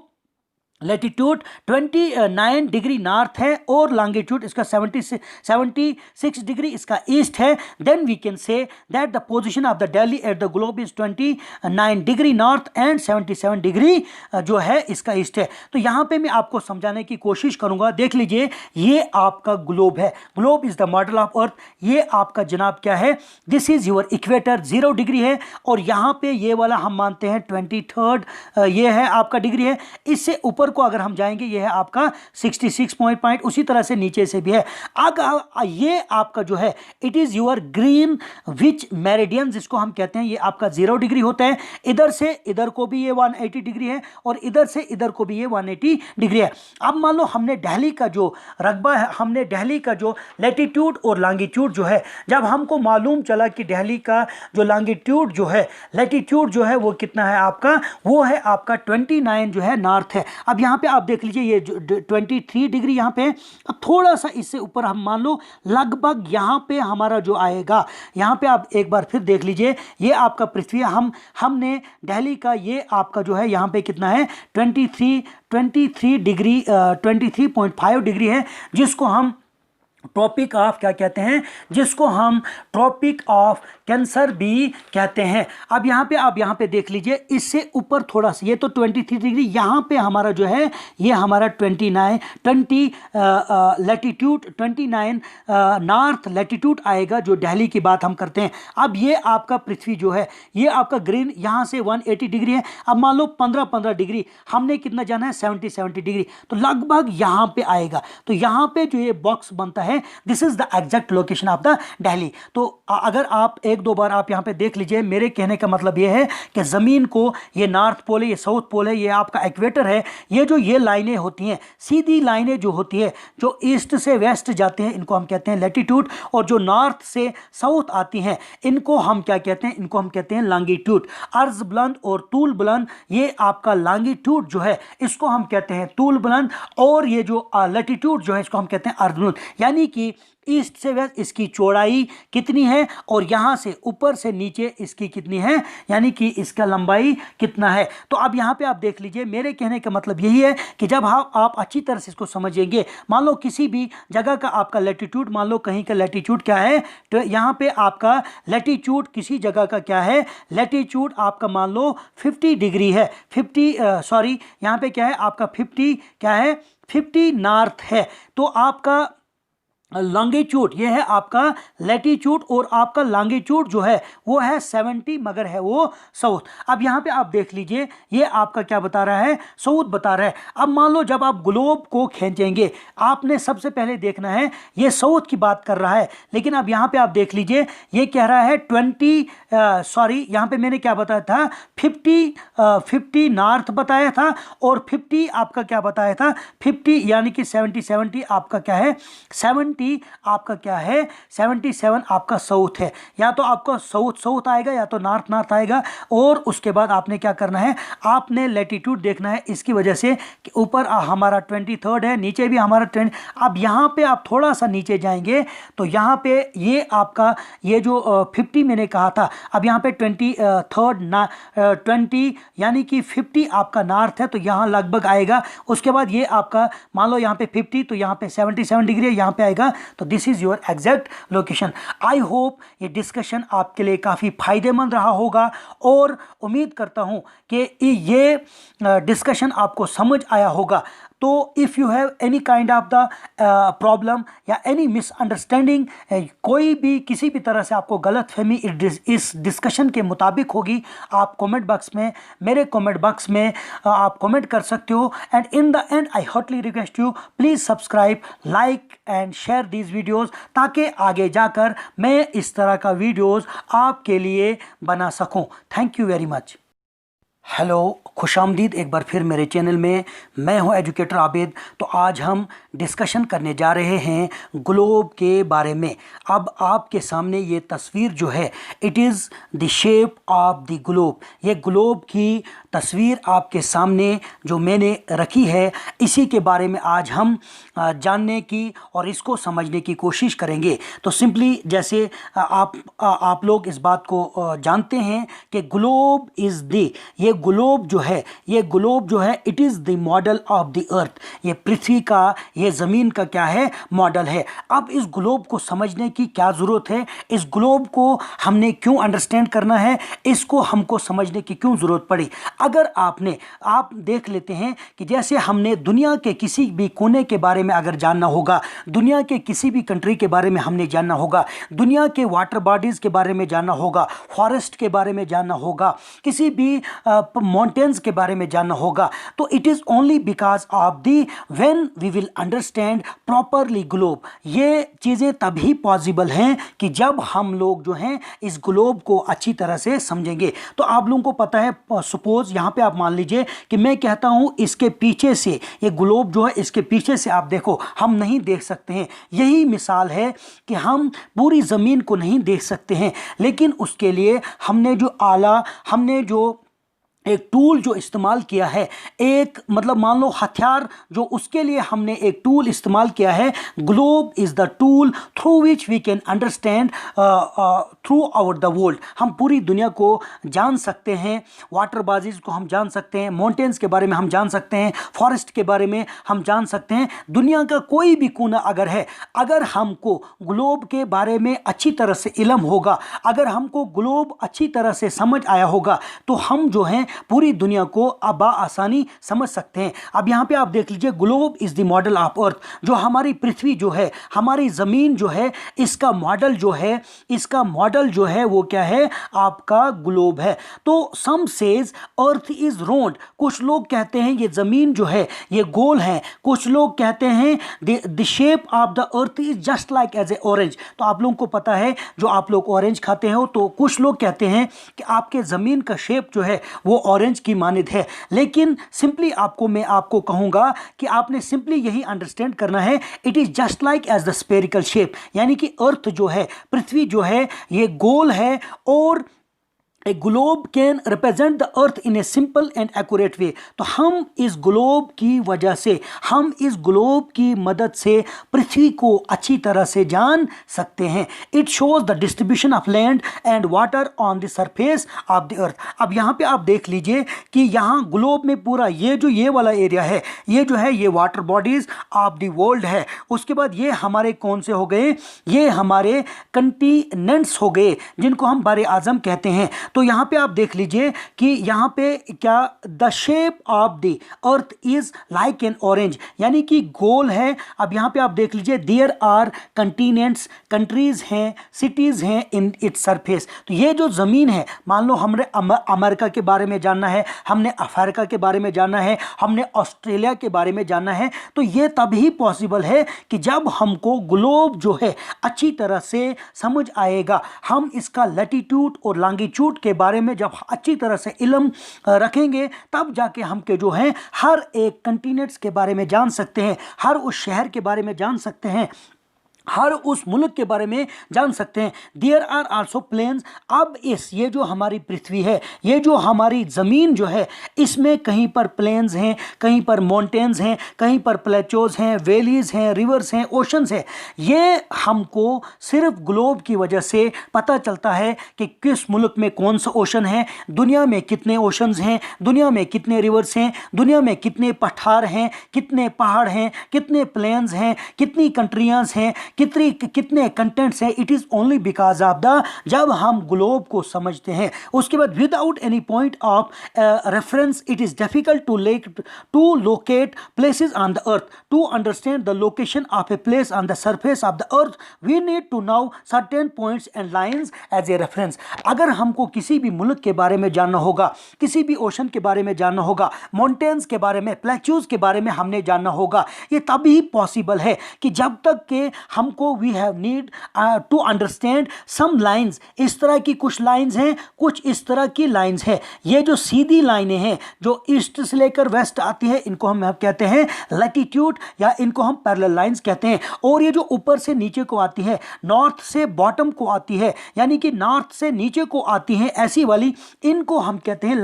latitude 29 degree north है, और लॉन्गिट्यूड इसका 76 डिग्री इसका ईस्ट है। Then we can say that the position of the Delhi at the globe is 29 degree north and 77 degree जो है इसका east है। तो यहाँ पे मैं आपको समझाने की कोशिश करूँगा। देख लीजिए, ये आपका ग्लोब है, globe is the model of earth. ये आपका जनाब क्या है, this is your equator, 0 degree है, और यहाँ पे ये वाला हम मानते हैं 23rd ये है आपका डिग्री है। इससे ऊपर को अगर हम जाएंगे, ये है आपका 66 पॉइंट, उसी तरह से नीचे से भी है। अगर ये आपका जो है, it is your green which meridian, जिसको हम कहते हैं, ये आपका 0 डिग्री होता है। इधर से इधर को भी ये 180 डिग्री है, और इधर से इधर को भी ये 180 डिग्री है। अब मान लो हमने दिल्ली का जो रकबा है, हमने दिल्ली का जो लैटिट्यूड और लॉन्गिट्यूड जो है, जब हमको मालूम चला कि दिल्ली का जो लॉन्गिट्यूड जो है, लैटिट्यूड जो है वो कितना है आपका, वो है आपका 29 जो है नॉर्थ है। अब यहाँ पे आप देख लीजिए, ये 23 डिग्री यहाँ पे। अब थोड़ा सा इससे ऊपर हम मान लो लगभग यहाँ पे हमारा जो आएगा, यहाँ पे आप एक बार फिर देख लीजिए, ये आपका पृथ्वी, हमने दिल्ली का ये आपका जो है यहाँ पे कितना है 23 डिग्री 23.5 डिग्री है, जिसको हम ट्रॉपिक ऑफ क्या कहते हैं, जिसको हम ट्रॉपिक ऑफ कैंसर भी कहते हैं। अब यहाँ पे आप यहाँ पे देख लीजिए, इससे ऊपर थोड़ा सा, ये तो 23 डिग्री, यहाँ पे हमारा जो है ये हमारा 20 लैटिट्यूड 29 नॉर्थ लैटिट्यूड आएगा, जो दिल्ली की बात हम करते हैं। अब ये आपका पृथ्वी जो है, ये आपका ग्रीन यहाँ से 180 डिग्री है। अब मान लो 15 डिग्री, हमने कितना जाना है 70 डिग्री, तो लगभग यहाँ पे आएगा। तो यहाँ पे जो ये बॉक्स बनता है, this is the exact location of the Delhi. तो अगर आप एक दो बार आप यहां पे देख लीजिए, मेरे कहने का मतलब ये है कि जमीन को, ये नॉर्थ पोल है, ये साउथ पोल है, ये आपका इक्वेटर है, ये जो ये लाइनें होती हैं, सीधी लाइनें जो होती है, जो ईस्ट से वेस्ट जाते हैं, इनको हम कहते हैं लैटिट्यूड, और जो नॉर्थ से साउथ आती हैं, इनको हम क्या कहते हैं, इनको हम कहते हैं लॉन्गिट्यूड। अर्ज बुलंद और तूल बुलंद, ये आपका लॉन्गिट्यूड जो है इसको हम कहते हैं तूल बुलंद, और ये जो लैटिट्यूड जो है इसको हम कहते हैं अर्ज बुलंद। यानी कि ईस्ट से वेस्ट इसकी चौड़ाई कितनी है, और यहाँ से ऊपर से नीचे इसकी कितनी है, यानी कि इसका लंबाई कितना है। तो अब यहाँ पे आप देख लीजिए, मेरे कहने का मतलब यही है कि जब आप अच्छी तरह से इसको समझेंगे, मान लो किसी भी जगह का आपका लैटिट्यूड, मान लो कहीं का लैटिट्यूड क्या है, तो यहाँ पे आपका लैटिट्यूड किसी जगह का क्या है, लैटिट्यूड आपका मान लो 50 डिग्री है, यहाँ पे क्या है आपका 50 क्या है, 50 नॉर्थ है। तो आपका लॉन्गिट्यूड ये है आपका लैटिट्यूड, और आपका लॉन्गिट्यूड जो है वो है 70, मगर है वो साउथ। अब यहाँ पे आप देख लीजिए, ये आपका क्या बता रहा है, साउथ बता रहा है। अब मान लो जब आप ग्लोब को खींचेंगे, आपने सबसे पहले देखना है ये साउथ की बात कर रहा है, लेकिन अब यहाँ पे आप देख लीजिए, ये कह रहा है यहाँ पे मैंने क्या बताया था, 50 नॉर्थ बताया था, और 50 आपका क्या बताया था, 50 यानी कि 70 आपका क्या है, 70 आपका क्या है, 77 आपका साउथ है। या तो आपका साउथ आएगा, या तो नॉर्थ आएगा। और उसके बाद आपने क्या करना है, आपने लैटिट्यूड देखना है, इसकी वजह से कि ऊपर हमारा 23 है, नीचे भी हमारा 20। अब यहाँ पे आप थोड़ा सा नीचे जाएंगे तो यहाँ पे ये आपका ये जो 50 मैंने कहा था, अब यहाँ पे 20 यानी कि 50 आपका नॉर्थ है, तो यहाँ लगभग आएगा। उसके बाद ये आपका मान लो यहाँ पे 50, तो यहाँ पे 77 डिग्री है, यहाँ पे आएगा। तो this is your exact location. I hope ये डिस्कशन आपके लिए काफ़ी फायदेमंद रहा होगा, और उम्मीद करता हूँ कि ये डिस्कशन आपको समझ आया होगा। तो if you have any kind of the problem या एनी मिसअंडरस्टैंडिंग, कोई भी किसी भी तरह से आपको गलतफहमी इस डिस्कशन के मुताबिक होगी, आप कमेंट बॉक्स में, मेरे कमेंट बॉक्स में आप कमेंट कर सकते हो। And in the end I Hartley request you, please subscribe, like and share these videos, ताकि आगे जाकर मैं इस तरह का वीडियोज़ आपके लिए बना सकूँ। Thank you very much. Hello, खुशामदीद एक बार फिर मेरे चैनल में। मैं हूं एजुकेटर आबिद। तो आज हम डिस्कशन करने जा रहे हैं ग्लोब के बारे में। अब आपके सामने ये तस्वीर जो है, it is the shape of the globe. ये ग्लोब की तस्वीर आपके सामने जो मैंने रखी है, इसी के बारे में आज हम जानने की और इसको समझने की कोशिश करेंगे। तो सिंपली जैसे आप लोग इस बात को जानते हैं कि ग्लोब इज़ ये ग्लोब जो है it is the model of the अर्थ। ये पृथ्वी का, ये ज़मीन का क्या है, मॉडल है। अब इस ग्लोब को समझने की क्या ज़रूरत है, इस ग्लोब को हमने क्यों अंडरस्टैंड करना है, इसको हमको समझने की क्यों ज़रूरत पड़ी। अगर आप देख लेते हैं कि जैसे हमने दुनिया के किसी भी कोने के बारे में अगर जानना होगा, दुनिया के किसी भी कंट्री के बारे में हमने जानना होगा, दुनिया के वाटर बॉडीज़ के बारे में जानना होगा, फॉरेस्ट के बारे में जानना होगा, किसी भी माउंटेन्स के बारे में जानना होगा, तो it is only because of the when we will understand properly globe. ये चीज़ें तभी पॉसिबल हैं कि जब हम लोग जो हैं इस ग्लोब को अच्छी तरह से समझेंगे। तो आप लोगों को पता है, सपोज यहाँ पे आप मान लीजिए कि मैं कहता हूँ इसके पीछे से, ये ग्लोब जो है इसके पीछे से आप देखो, हम नहीं देख सकते हैं। यही मिसाल है कि हम पूरी ज़मीन को नहीं देख सकते हैं, लेकिन उसके लिए हमने जो एक टूल जो इस्तेमाल किया है, एक मतलब मान लो हथियार जो उसके लिए हमने एक टूल इस्तेमाल किया है। Globe is the tool through which we can understand throughout the world. हम पूरी दुनिया को जान सकते हैं, वाटर बॉडीज़ को हम जान सकते हैं, माउंटेन्स के बारे में हम जान सकते हैं, फॉरेस्ट के बारे में हम जान सकते हैं। दुनिया का कोई भी कोना अगर है, अगर हमको ग्लोब के बारे में अच्छी तरह से इल्म होगा, अगर हमको ग्लोब अच्छी तरह से समझ आया होगा, तो हम जो हैं पूरी दुनिया को अब आसानी समझ सकते हैं। अब यहाँ पे आप देख लीजिए, globe is the model of earth. जो हमारी पृथ्वी जो है, हमारी ज़मीन जो है, इसका मॉडल जो है, इसका मॉडल जो है वो क्या है, आपका ग्लोब है। तो सम सेज अर्थ इज़ राउंड। कुछ लोग कहते हैं ये ज़मीन जो है ये गोल है। कुछ लोग कहते हैं the shape of the earth is just like as a orange. तो आप लोगों को पता है, जो आप लोग ऑरेंज खाते हो, तो कुछ लोग कहते हैं कि आपके ज़मीन का शेप जो है वो ऑरेंज की मानिद है। लेकिन सिंपली मैं आपको कहूँगा कि आपने सिंपली यही अंडरस्टैंड करना है, it is just like as the spherical shape. यानी कि अर्थ जो है, पृथ्वी जो है, ये गोल है और a globe can represent the earth in a simple and accurate way. तो हम इस ग्लोब की वजह से, हम इस ग्लोब की मदद से पृथ्वी को अच्छी तरह से जान सकते हैं। It shows the distribution of land and water on the surface of the अर्थ। अब यहाँ पे आप देख लीजिए कि यहाँ ग्लोब में पूरा ये वाला एरिया है, ये जो है ये water bodies of the world है। उसके बाद ये हमारे कौन से हो गए, ये हमारे कंटिनेंट्स हो गए, जिनको हम बर आज़म कहते हैं। तो यहाँ पे आप देख लीजिए कि यहाँ पे क्या, the shape of the earth is like an orange, यानी कि गोल है। अब यहाँ पे आप देख लीजिए, देयर आर कंटिनेंट्स, कंट्रीज हैं, सिटीज़ हैं इन इट्स सरफेस। तो ये जो ज़मीन है, मान लो हमने अमेरिका के बारे में जानना है, हमने अफ्रीका के बारे में जानना है, हमने ऑस्ट्रेलिया के बारे में जानना है, तो ये तभी पॉसिबल है कि जब हमको ग्लोब जो है अच्छी तरह से समझ आएगा। हम इसका लैटिट्यूड और लॉन्गिट्यूड के बारे में जब अच्छी तरह से इल्म रखेंगे, तब जाके हम के जो हैं हर एक कंटिनेंट्स के बारे में जान सकते हैं, हर उस शहर के बारे में जान सकते हैं, हर उस मुल्क के बारे में जान सकते हैं। There are also planes. अब ये जो हमारी पृथ्वी है, ये जो हमारी ज़मीन जो है, इसमें कहीं पर प्लेन्स हैं, कहीं पर माउंटेन्स हैं, कहीं पर प्लेचोज हैं, वैलीज़ हैं, रिवर्स हैं, ओशंस हैं। ये हमको सिर्फ ग्लोब की वजह से पता चलता है कि किस मुल्क में कौन सा ओशन है, दुनिया में कितने ओशंस हैं, दुनिया में कितने रिवर्स हैं, दुनिया में कितने पठार हैं, कितने पहाड़ हैं, कितने प्लेन्स हैं, कितनी कंट्रियाँ हैं, कितने कंटेंट्स हैं। It is only because of the, जब हम ग्लोब को समझते हैं। उसके बाद without any point of reference it is difficult to locate places on the earth. To understand the location of a place on the surface of the earth we need to know certain points and lines as a reference. अगर हमको किसी भी मुल्क के बारे में जानना होगा, किसी भी ओशन के बारे में जानना होगा, माउंटेन्स के बारे में, प्लेट्यूज के बारे में हमने जानना होगा, ये तभी पॉसिबल है कि जब तक के हमको we have need to understand some lines. इस तरह की कुछ लाइंस हैं, कुछ इस तरह की लाइंस हैं। ये जो सीधी लाइनें हैं जो ईस्ट से लेकर वेस्ट आती है, इनको हम कहते हैं लैटिट्यूड, या इनको हम पैरेलल लाइंस कहते हैं। और ये जो ऊपर से नीचे को आती है, नॉर्थ से बॉटम को आती है, यानी कि नॉर्थ से नीचे को आती हैं, ऐसी वाली, इनको हम कहते हैं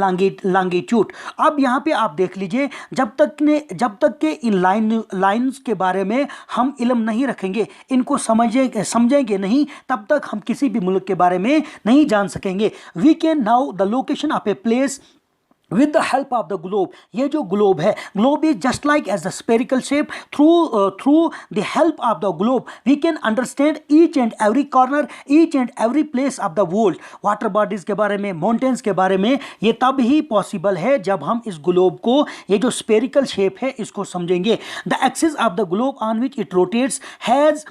लॉन्गिट्यूड। अब यहाँ पे आप देख लीजिए, जब तक के इन लाइन्स के बारे में हम इल्म नहीं रखेंगे, इनको समझेंगे नहीं, तब तक हम किसी भी मुल्क के बारे में नहीं जान सकेंगे। We can know the location of a place with the help of the globe। ये जो ग्लोब है, globe is just like as the spherical shape। through the help of the globe we can understand each and every corner, each and every place of the world। Water bodies के बारे में, mountains के बारे में, ये तब ही possible है जब हम इस ग्लोब को, ये जो स्फेरिकल शेप है, इसको समझेंगे। The axis of the globe on which it rotates has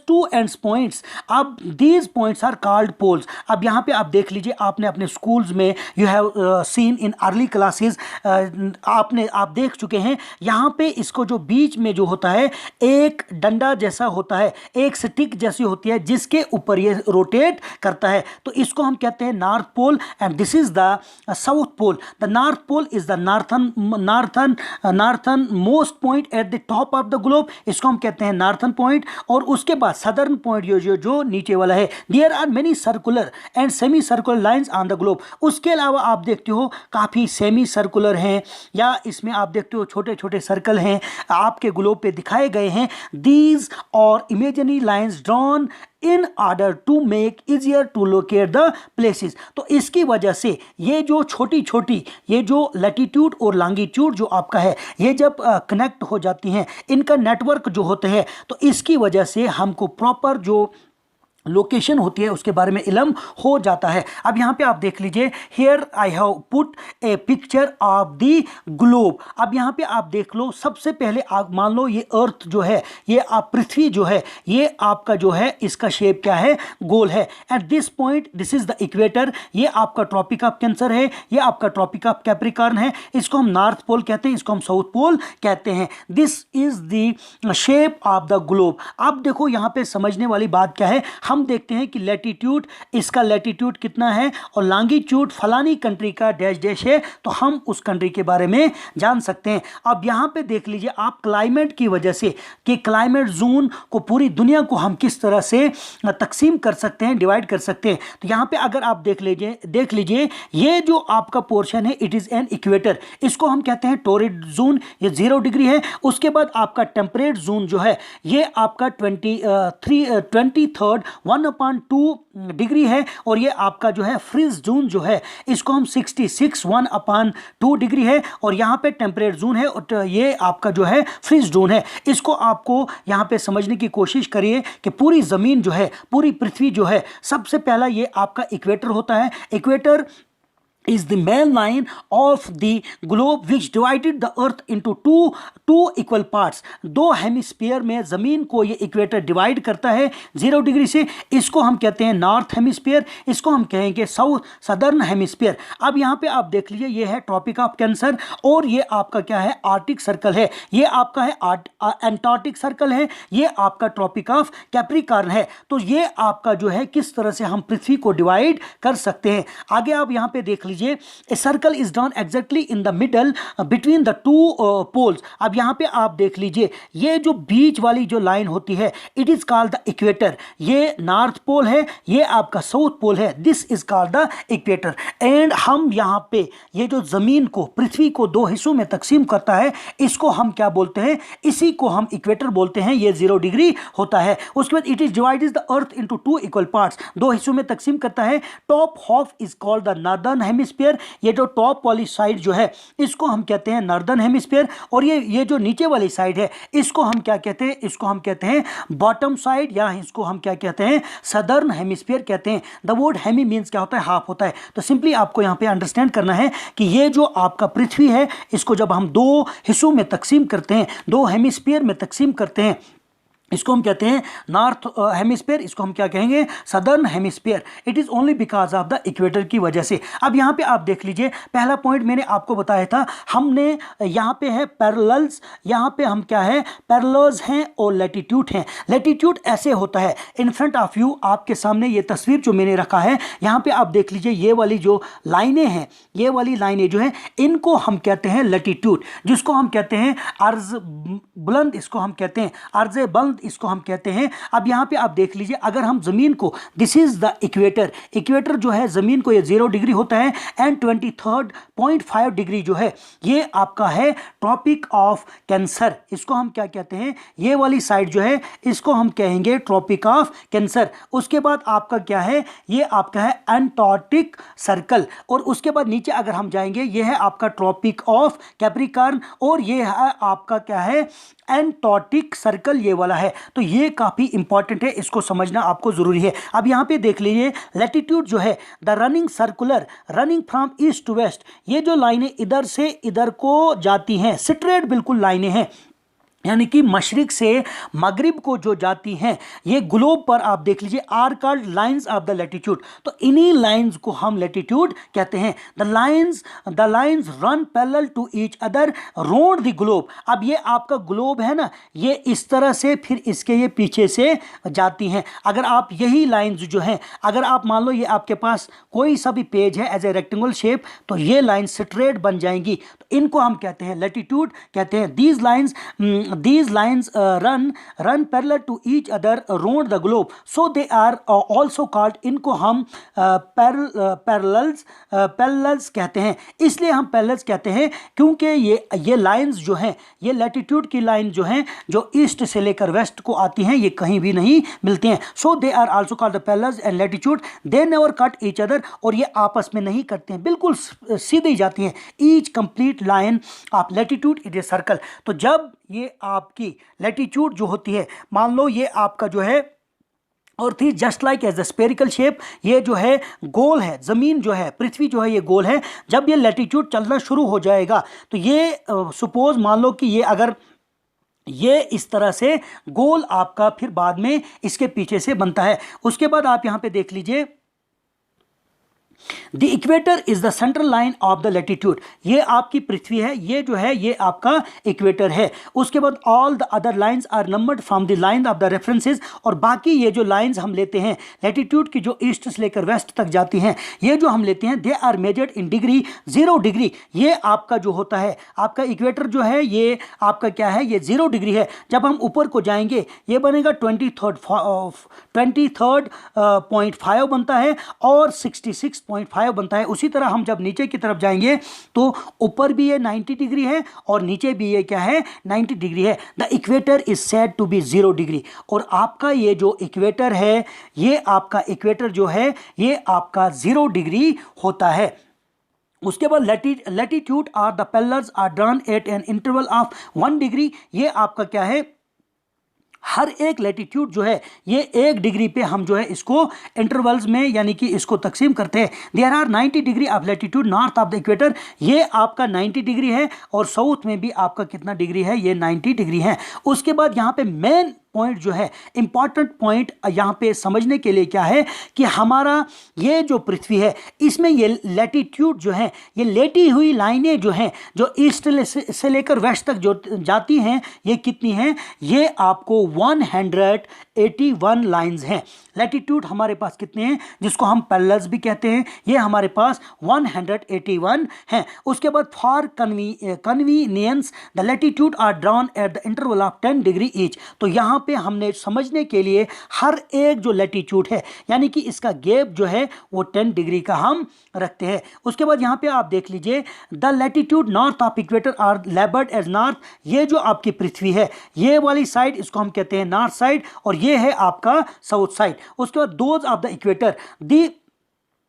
two ends points. अब these points are called poles. अब यहाँ पे आप देख लीजिए, आपने अपने स्कूल्स में you have seen in early classes, आप देख चुके हैं, यहाँ पे इसको जो बीच में जो होता है, एक डंडा जैसा होता है, एक स्टिक जैसी होती है, जिसके ऊपर ये रोटेट करता है। तो इसको हम कहते हैं north pole, and this is the south pole. The north pole is the northern most point at the top of the globe. इसको हम कहते हैं नार्थन पॉइंट। और उसके बाद सदर्न पॉइंट जो नीचे वाला है। There are many circular and semi circular lines on the globe. उसके अलावा आप देखते हो काफ़ी सेमी सर्कुलर हैं, या इसमें आप देखते हो छोटे छोटे सर्कल हैं आपके ग्लोब पे दिखाए गए हैं। These are imaginary lines drawn in order to make easier to locate the places. तो इसकी वजह से ये जो छोटी छोटी ये जो लैटिट्यूड और लॉन्गिट्यूड जो आपका है, ये जब कनेक्ट हो जाती हैं, इनका नेटवर्क जो होते हैं, तो इसकी वजह से हमको प्रॉपर जो लोकेशन होती है उसके बारे में इल्म हो जाता है। अब यहाँ पे आप देख लीजिए, here I have put A picture of the globe. अब यहाँ पे आप देख लो, सबसे पहले आप मान लो ये अर्थ जो है, ये आप पृथ्वी जो है, ये आपका जो है इसका शेप क्या है, गोल है। At this point this is the equator. ये आपका ट्रॉपिक ऑफ कैंसर है, ये आपका ट्रॉपिक ऑफ कैप्रिकॉर्न है। इसको हम नॉर्थ पोल कहते हैं, इसको हम साउथ पोल कहते हैं। This is the shape of the globe. अब देखो यहाँ पे समझने वाली बात क्या है, हम देखते हैं कि लैटिट्यूड, इसका लैटिट्यूड कितना है और लॉन्गिट्यूड फलानी कंट्री का डैश डैश है, तो हम उस कंट्री के बारे में जान सकते हैं। अब यहाँ पे देख लीजिए आप, क्लाइमेट की वजह से कि क्लाइमेट जोन को, पूरी दुनिया को हम किस तरह से तकसीम कर सकते हैं, डिवाइड कर सकते हैं। तो यहाँ पे अगर आप देख लीजिए ये जो आपका पोर्शन है, इट इज़ एन इक्वेटर। इसको हम कहते हैं टोरिड जोन, ये 0 डिग्री है। उसके बाद आपका टेम्परेट जोन जो है, ये आपका 23rd 1/2 डिग्री है। और ये आपका जो है फ्रीज जोन जो है, इसको हम 66 1/2 डिग्री है। और यहाँ पे टेम्परेट जोन है और ये आपका जो है फ्रीज जोन है। इसको आपको यहाँ पे समझने की कोशिश करिए कि पूरी ज़मीन जो है, पूरी पृथ्वी जो है, सबसे पहला ये आपका इक्वेटर होता है। Equator is the main line of the globe which divided the earth into two equal parts। दो हेमिस्फीयर में ज़मीन को ये इक्वेटर डिवाइड करता है 0 डिग्री से। इसको हम कहते हैं नॉर्थ हेमिस्फीयर, इसको हम कहेंगे सदर्न हेमिस्फीयर। अब यहाँ पे आप देख लीजिए, ये है ट्रॉपिक ऑफ कैंसर और ये आपका क्या है, आर्टिक सर्कल है। ये आपका है एंटार्क्टिक सर्कल है, ये आपका ट्रॉपिक ऑफ कैप्रिकॉर्न है। तो ये आपका जो है किस तरह से हम पृथ्वी को डिवाइड कर सकते हैं। आगे आप यहाँ पे देख लीजिए, a circle is drawn exactly in the middle between the two poles. अब यहाँ पे आप देख लीजिए, ये जो बीच वाली जो लाइन होती है, it is called the equator. ये नॉर्थ पोल है, ये आपका साउथ पोल है। This is called the equator. And हम यहाँ पे ये जो जमीन को, पृथ्वी को 2 हिस्सों में तकसीम करता है, इसको हम क्या बोलते हैं, इसी को हम इक्वेटर बोलते हैं। ये 0 डिग्री होता है। उसके बाद it is divided the earth into 2 equal parts, 2 हिस्सों में तकसीम करता है। Top half is called the northern hemisphere. ये जो टॉप वाली साइड जो है, इसको हम कहते हैं नॉर्दर्न हेमिस्फीयर। और ये जो नीचे वाली साइड है, इसको हम क्या कहते हैं, इसको हम कहते हैं बॉटम साइड, या इसको हम क्या कहते हैं, सदर्न हेमिस्फीयर कहते हैं। द वर्ड हेमी मीन्स क्या होता है, हाफ होता है। तो सिंपली आपको यहाँ पे अंडरस्टैंड करना है कि ये जो आपका पृथ्वी है, इसको जब हम 2 हिस्सों में तकसीम करते हैं, 2 हेमिस्फीयर में तकसीम करते हैं, इसको हम कहते हैं नॉर्थ हेमिस्फीयर, इसको हम क्या कहेंगे, southern hemisphere. It is only because of the equator की वजह से। अब यहाँ पे आप देख लीजिए, पहला पॉइंट मैंने आपको बताया था, हमने यहाँ पे है पैरेलल्स, यहाँ पे हम क्या है, पैरेलल्स हैं और लैटिट्यूड हैं। लैटिट्यूड ऐसे होता है, इन फ्रंट ऑफ यू आपके सामने ये तस्वीर जो मैंने रखा है, यहाँ पे आप देख लीजिए, ये वाली जो लाइनें हैं, ये वाली लाइनें जो हैं, इनको हम कहते हैं लैटिट्यूड, जिसको हम कहते हैं अर्ज बुलंद, इसको हम कहते हैं अर्ज बुलंद, इसको हम कहते हैं। अब यहाँ पे आप देख लीजिए, अगर हम ज़मीन को, this is the equator, equator जो है ज़मीन को, ये 0 डिग्री होता है। एंड 23.5 डिग्री जो है, ये आपका है ट्रॉपिक ऑफ कैंसर। इसको हम क्या कहते हैं, ये वाली साइड जो है, इसको हम कहेंगे ट्रॉपिक ऑफ कैंसर। उसके बाद आपका क्या है, ये आपका है एंटार्क्टिक सर्कल। और उसके बाद नीचे अगर हम जाएंगे, ये है आपका ट्रॉपिक ऑफ कैप्रिकॉर्न, और ये है आपका क्या है, एंटार्क्टिक सर्कल, ये वाला है। तो ये काफ़ी इंपॉर्टेंट है, इसको समझना आपको ज़रूरी है। अब यहाँ पे देख लीजिए, लैटिट्यूड जो है, the running circular running from east to west, ये जो लाइनें इधर से इधर को जाती हैं, स्ट्रेट बिल्कुल लाइनें हैं, यानी कि मशरिक से मगरिब को जो जाती हैं, ये ग्लोब पर आप देख लीजिए, are called lines of the latitude. तो इन्हीं लाइंस को हम लैटिट्यूड कहते हैं। The lines run parallel to each other round the globe. अब ये आपका ग्लोब है ना, ये इस तरह से, फिर इसके ये पीछे से जाती हैं। अगर आप यही लाइंस जो हैं, अगर आप मान लो ये आपके पास कोई सा भी पेज है एज ए रेक्टेंगल शेप, तो ये लाइन स्ट्रेट बन जाएंगी, तो इनको हम कहते हैं लैटिट्यूड कहते हैं। These lines these lines run parallel to each other around the globe, so they are also called, इनको हम parallels कहते हैं। इसलिए हम parallels कहते हैं क्योंकि ये लाइंस जो हैं, ये लैटिट्यूड की लाइन जो हैं, जो ईस्ट से लेकर वेस्ट को आती हैं, ये कहीं भी नहीं मिलती हैं। So they are also called the parallels and latitude, they never cut each other, और ये आपस में नहीं कटते हैं, बिल्कुल सीधे ही जाती हैं। Each complete line of latitude is a circle. तो जब ये आपकी लैटिट्यूड जो होती है, मान लो ये आपका जो है earth is just like as the spherical shape, ये जो है गोल है, ज़मीन जो है, पृथ्वी जो है ये गोल है। जब ये लैटिट्यूड चलना शुरू हो जाएगा तो ये सपोज मान लो कि ये अगर ये इस तरह से गोल आपका फिर बाद में इसके पीछे से बनता है। उसके बाद आप यहाँ पे देख लीजिए, the equator is the central line of the latitude, ये आपकी पृथ्वी है, ये जो है ये आपका इक्वेटर है। उसके बाद all the other lines are numbered from the line of the references, और बाकी ये जो लाइंस हम लेते हैं लैटिट्यूड की, जो ईस्ट से लेकर वेस्ट तक जाती हैं, ये जो हम लेते हैं they are measured in degree, 0 degree. ये आपका जो होता है, आपका इक्वेटर जो है ये आपका क्या है, ये 0 डिग्री है। जब हम ऊपर को जाएंगे ये बनेगा 23.5 बनता है और 66.5 बनता है। उसी तरह हम जब नीचे की तरफ जाएंगे तो ऊपर भी ये 90 डिग्री है और नीचे भी ये क्या है, 90 डिग्री है। The equator is said to be 0 degree, और आपका ये जो इक्वेटर है, ये आपका इक्वेटर जो है ये आपका 0 डिग्री होता है। उसके बाद latitude are the parallels are drawn at an interval of 1 degree, ये आपका क्या है, हर एक लैटिट्यूड जो है ये 1 डिग्री पे हम जो है इसको इंटरवल्स में यानी कि इसको तकसीम करते हैं। There are 90 degree of latitude north of the equator, ये आपका 90 डिग्री है, और साउथ में भी आपका कितना डिग्री है, ये 90 डिग्री है। उसके बाद यहाँ पे मेन पॉइंट जो है, इंपॉर्टेंट पॉइंट यहाँ पे समझने के लिए क्या है कि हमारा ये जो पृथ्वी है इसमें ये लैटिट्यूड जो है, ये लेटी हुई लाइनें जो हैं, जो ईस्ट से लेकर वेस्ट तक जो जाती हैं, ये कितनी हैं, ये आपको 181 लाइंस हैं। लैटिट्यूड हमारे पास कितने हैं, जिसको हम पैरेलल्स भी कहते हैं, ये हमारे पास 181 हैं। उसके बाद for convenience the latitude are drawn at the interval of 10 degree each. तो यहाँ पे हमने समझने के लिए हर एक जो लैटिट्यूड है यानी कि इसका गैप जो है वो 10 डिग्री का हम रखते हैं। उसके बाद यहाँ पे आप देख लीजिए, the latitude north of equator are labelled as north, ये जो आपकी पृथ्वी है ये वाली साइड इसको हम कहते हैं नॉर्थ साइड, और ये है आपका साउथ साइड। उसके बाद those of the equator the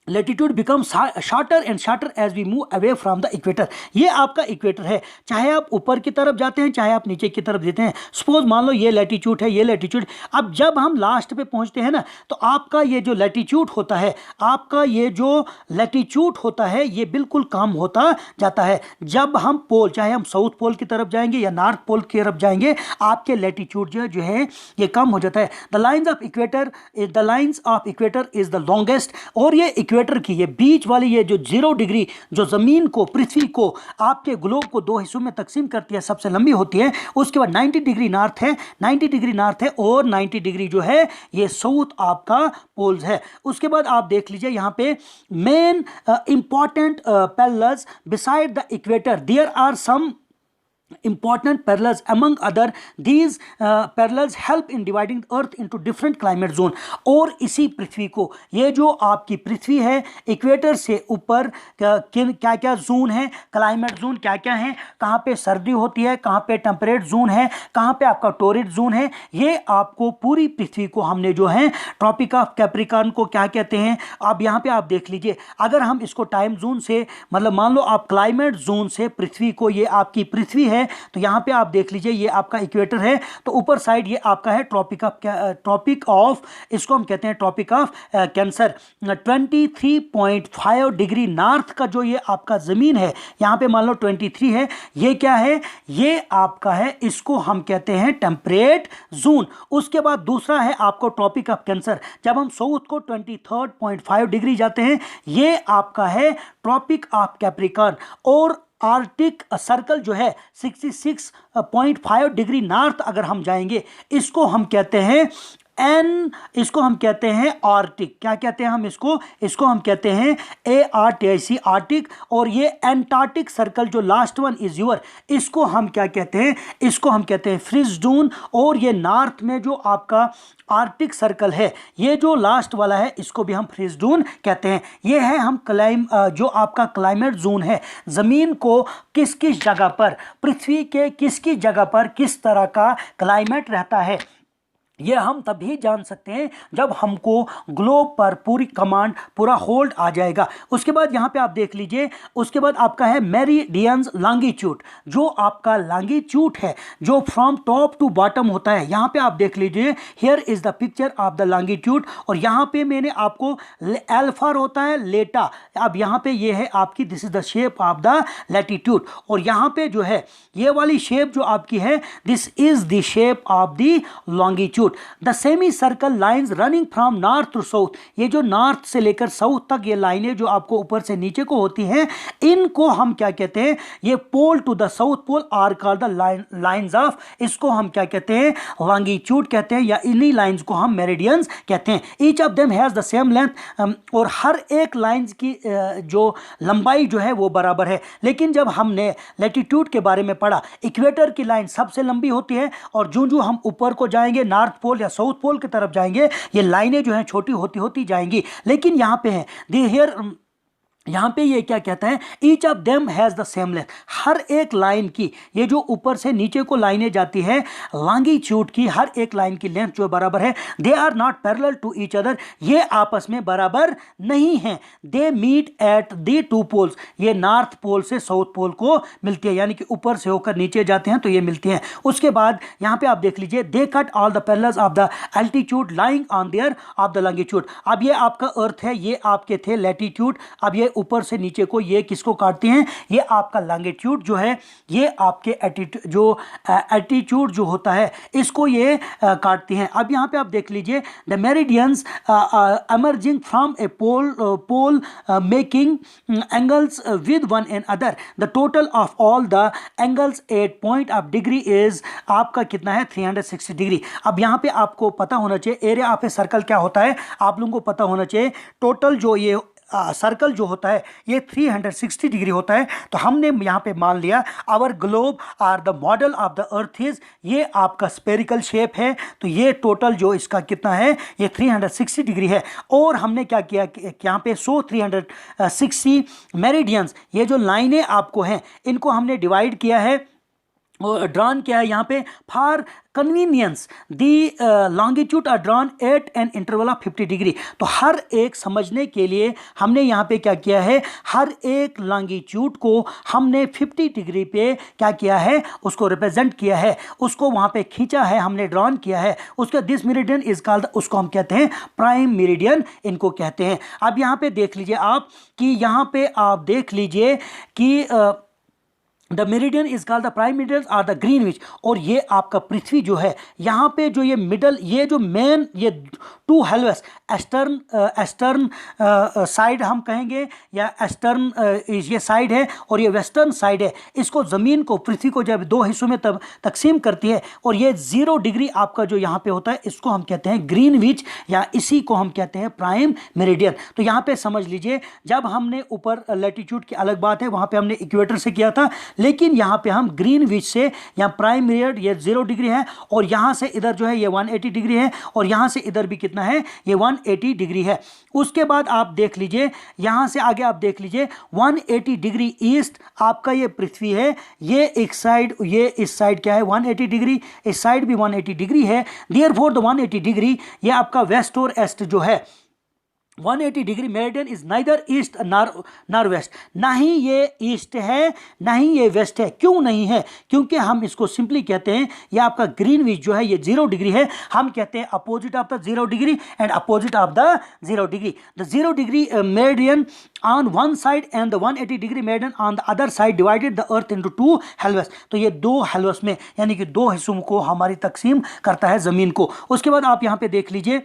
latitude become shorter and shorter as we move away from the equator. ये आपका इक्वेटर है, चाहे आप ऊपर की तरफ जाते हैं चाहे आप नीचे की तरफ देते हैं। सपोज मान लो ये लैटिट्यूड है, ये लैटिट्यूड, अब जब हम लास्ट पे पहुंचते हैं ना, तो आपका ये जो लैटिट्यूड होता है, आपका ये जो लैटिट्यूड होता है ये बिल्कुल कम होता जाता है। जब हम पोल, चाहे हम साउथ पोल की तरफ जाएंगे या नॉर्थ पोल की तरफ जाएंगे, आपके लैटिट्यूड जो है ये कम हो जाता है। The lines of equator is the longest, और ये इक्वेटर की ये बीच वाली ये जो 0 डिग्री जो ज़मीन को, पृथ्वी को, आपके ग्लोब को 2 हिस्सों में तकसीम करती है, सबसे लंबी होती है। उसके बाद 90 डिग्री नॉर्थ है, 90 डिग्री नॉर्थ है, और 90 डिग्री जो है ये साउथ आपका पोल्स है। उसके बाद आप देख लीजिए यहाँ पे main important parallels beside the equator, there are some important parallels. Among other, these parallels help in dividing the earth into different climate zone। और इसी पृथ्वी को, ये जो आपकी पृथ्वी है इक्वेटर से ऊपर क्या क्या जोन है, क्लाइमेट जोन क्या क्या है, कहाँ पे सर्दी होती है, कहाँ पे टेम्परेट जोन है, कहाँ पे आपका टोरिड जोन है, ये आपको पूरी पृथ्वी को हमने जो है ट्रॉपिक ऑफ कैप्रिकॉर्न को क्या कहते हैं। अब यहाँ पे आप देख लीजिए, अगर हम इसको टाइम जोन से, मतलब मान लो आप क्लाइमेट जोन से पृथ्वी को, ये आपकी पृथ्वी है, तो यहाँ पे आप देख लीजिए ये आपका इक्वेटर है, तो ऊपर साइड ये आपका है ट्रॉपिक ऑफ इसको हम कहते हैं tropic of cancer. 23.5 degree north का जो ये आपका ज़मीन है, यहाँ पे मान लो 23 है, ये क्या है, ये आपका है, इसको हम कहते हैं टेम्परेट जोन। उसके बाद दूसरा है आपको ट्रॉपिक ऑफ कैंसर, जब हम साउथ को 23.5 डिग्री जाते हैं, ये आपका है ट्रॉपिक ऑफ कैप्रिकॉर्न। और आर्टिक सर्कल जो है 66.5 डिग्री नॉर्थ अगर हम जाएंगे, इसको हम कहते हैं एन, इसको हम कहते हैं आर्टिक। क्या कहते हैं हम इसको हम कहते हैं ARTIC, आर्टिक। और ये एंटार्क्टिक सर्कल जो लास्ट वन इज योर, इसको हम क्या कहते हैं, इसको हम कहते हैं फ्रिजडून। और ये नॉर्थ में जो आपका आर्कटिक सर्कल है, ये जो लास्ट वाला है, इसको भी हम फ्रिजडून कहते हैं। ये है हम जो आपका क्लाइमेट जोन है, ज़मीन को किस किस जगह पर, पृथ्वी के किस किस जगह पर किस तरह का क्लाइमेट रहता है, ये हम तभी जान सकते हैं जब हमको ग्लोब पर पूरी कमांड, पूरा होल्ड आ जाएगा। उसके बाद यहाँ पे आप देख लीजिए, उसके बाद आपका है मेरिडियंस लॉन्गिट्यूड। जो आपका लॉन्गिट्यूड है, जो फ्रॉम टॉप टू बॉटम होता है, यहाँ पे आप देख लीजिए, here is the picture of the longitude. और यहाँ पे मैंने आपको अल्फा होता है, लेटा, अब यहाँ पे ये है आपकी, this is the shape of the latitude. और यहाँ पे जो है ये वाली शेप जो आपकी है, this is the shape of the longitude. The semi circle lines running from north to south, ये जो नॉर्थ से लेकर साउथ तक ये लाइनें जो आपको ऊपर से नीचे को होती हैं, इनको हम क्या कहते हैं, ये pole to the south pole are called the lines of, इसको हम क्या कहते हैं, लॉन्गिट्यूड कहते हैं, या इन्हीं लाइंस को हम मेरिडियंस कहते हैं। Each of them has the same length, और हर एक लाइंस की जो लंबाई जो है वो बराबर है। लेकिन जब हमने लैटिट्यूड के बारे में पढ़ा, इक्वेटर की लाइन सबसे लंबी होती है, और जो हम ऊपर को जाएंगे, नॉर्थ पोल या साउथ पोल की तरफ जाएंगे, ये लाइनें जो हैं छोटी होती होती जाएंगी। लेकिन यहाँ पे है दे हियर, यहाँ पे ये क्या कहता है, each of them has the same length, हर एक लाइन की, ये जो ऊपर से नीचे को लाइनें जाती है, लॉन्गिट्यूड की हर एक लाइन की लेंथ जो बराबर है, they are not parallel to each other, ये आपस में बराबर नहीं हैं। They meet at the two poles, ये नॉर्थ पोल से साउथ पोल को मिलती है, यानी कि ऊपर से होकर नीचे जाते हैं तो ये मिलती हैं। उसके बाद यहाँ पे आप देख लीजिए, they cut all the parallels of the altitude lying on there of the longitude. अब ये आपका अर्थ है, ये आपके थे लैटिट्यूड, अब ये ऊपर से नीचे को ये किसको काटते हैं, ये आपका लॉन्गिट्यूड जो है, ये आपके एल्टीट्यूड जो होता है, इसको ये काटती हैं। अब यहाँ पे आप देख लीजिए, the meridians emerging from a pole making angles with one another, the total of all the angles at point of degree is आपका कितना है, 360 डिग्री। अब यहाँ पे आपको पता होना चाहिए एरिया ऑफ ए सर्कल क्या होता है, आप लोगों को पता होना चाहिए। टोटल जो ये सर्कल जो होता है ये 360 डिग्री होता है। तो हमने यहाँ पे मान लिया our globe are the model of the earth is, ये आपका स्पेरिकल शेप है, तो ये टोटल जो इसका कितना है, ये 360 डिग्री है। और हमने क्या किया कि यहाँ पे 360 मेरिडियंस, ये जो लाइनें आपको हैं, इनको हमने डिवाइड किया है, ड्रॉन किया है यहाँ पे for convenience. The longitude are drawn at an interval of 50 degree. तो हर एक समझने के लिए हमने यहाँ पे क्या किया है, हर एक लॉन्गिट्यूड को हमने 50 डिग्री पे क्या किया है, उसको रिप्रेजेंट किया है, उसको वहाँ पे खींचा है, हमने ड्रॉन किया है। उसके दिस मेरिडियन इज कॉल्ड, उसको हम कहते हैं प्राइम मेरिडियन, इनको कहते हैं। अब यहाँ पे देख लीजिए आप कि यहाँ पे आप देख लीजिए कि the meridian is called the prime meridian और द ग्रीनविच। और ये आपका पृथ्वी जो है, यहाँ पे जो ये मिडल, ये जो मेन, ये टू हेलवेस, एस्टर्न साइड हम कहेंगे, या एस्टर्न ये साइड है और ये वेस्टर्न साइड है, इसको ज़मीन को, पृथ्वी को जब दो हिस्सों में तब तकसीम करती है, और ये 0 डिग्री आपका जो यहाँ पे होता है, इसको हम कहते हैं ग्रीनविच, या इसी को हम कहते हैं प्राइम मेरिडियन। तो यहाँ पे समझ लीजिए, जब हमने ऊपर लैटिट्यूड की अलग बात है, वहाँ पे हमने इक्वेटर से किया था, लेकिन यहाँ पे हम ग्रीनविच से, यहाँ प्राइम मेरिडियन ये 0 डिग्री है, और यहाँ से इधर जो है ये 180 डिग्री है, और यहाँ से इधर भी कितना है, ये 180 डिग्री है। उसके बाद आप देख लीजिए, यहाँ से आगे आप देख लीजिए 180 डिग्री ईस्ट आपका ये पृथ्वी है, ये एक साइड, ये इस साइड क्या है 180 डिग्री, इस साइड भी 180 डिग्री है। देयरफॉर द 180 डिग्री ये आपका वेस्ट और ईस्ट जो है, 180 degree meridian is neither east nor west, ना ही ये ईस्ट है ना ही ये वेस्ट है। क्यों नहीं है? क्योंकि हम इसको सिंपली कहते हैं, ये आपका ग्रीनविच जो है ये 0 डिग्री है, हम कहते हैं opposite of the 0 degree and opposite of the 0 degree. The 0 degree meridian on one side and the 180 degree meridian on the other side divided the earth into 2 हेलवेस। तो ये 2 हेलवेस में, यानी कि 2 हिस्सों को हमारी तकसीम करता है ज़मीन को। उसके बाद आप यहाँ पे देख लीजिए,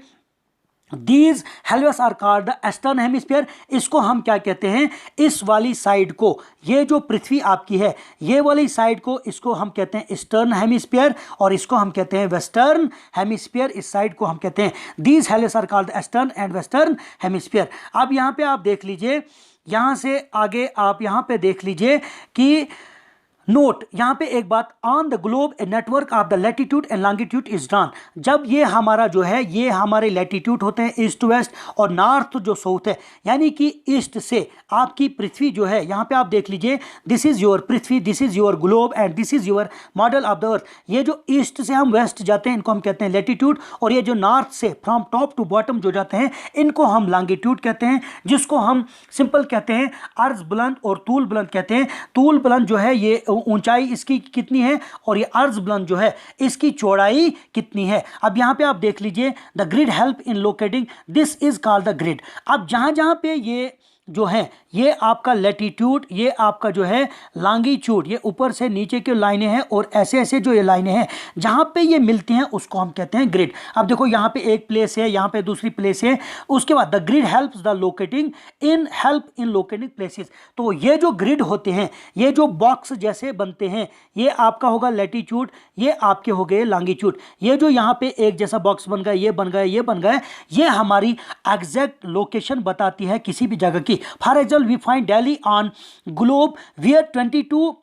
these halves are called the eastern hemisphere. इसको हम क्या कहते हैं, इस वाली साइड को, ये जो पृथ्वी आपकी है ये वाली साइड को, इसको हम कहते हैं ईस्टर्न हेमिस्फीयर और इसको हम कहते हैं वेस्टर्न हेमिस्फीयर। इस साइड को हम कहते हैं these halves are called the eastern and western hemisphere. अब यहाँ पे आप देख लीजिए, यहाँ से आगे आप यहाँ पे देख लीजिए कि नोट, यहाँ पे एक बात, on the globe a network of the latitude and longitude is drawn. जब ये हमारा जो है, ये हमारे लैटिट्यूड होते हैं ईस्ट टू वेस्ट और नॉर्थ जो साउथ है, यानी कि ईस्ट से आपकी पृथ्वी जो है, यहाँ पे आप देख लीजिए, this is your Prithvi, this is your globe and this is your model of the अर्थ। ये जो ईस्ट से हम वेस्ट जाते हैं इनको हम कहते हैं लैटिट्यूड, और ये जो नॉर्थ से फ्रॉम टॉप टू बॉटम जो जाते हैं इनको हम लॉन्गिट्यूड कहते हैं, जिसको हम सिंपल कहते हैं अर्ज बुलंद और तूल बुलंद कहते हैं। तूल बुलंद जो है ये ऊंचाई इसकी कितनी है और ये अर्ज बुलंद जो है इसकी चौड़ाई कितनी है। अब यहाँ पे आप देख लीजिए, the grid help in locating, this is called the grid. अब जहाँ जहाँ पे ये जो है, ये आपका लैटिट्यूड, ये आपका जो है लॉन्गिट्यूड, ये ऊपर से नीचे की लाइनें हैं और ऐसे ऐसे जो ये लाइनें हैं जहाँ पे ये मिलती हैं उसको हम कहते हैं ग्रिड। अब देखो यहाँ पे एक प्लेस है, यहाँ पे दूसरी प्लेस है, उसके बाद the grid helps the locating in help in locating places. तो ये जो ग्रिड होते हैं, ये जो बॉक्स जैसे बनते हैं, ये आपका होगा लैटिट्यूड, ये आपके हो गए लॉन्गिट्यूड। ये जो यहाँ पे एक जैसा बॉक्स बन गया, ये बन गया, ये बन गया, ये हमारी एग्जैक्ट लोकेशन बताती है किसी भी जगह की। For example, we find Delhi on globe where 22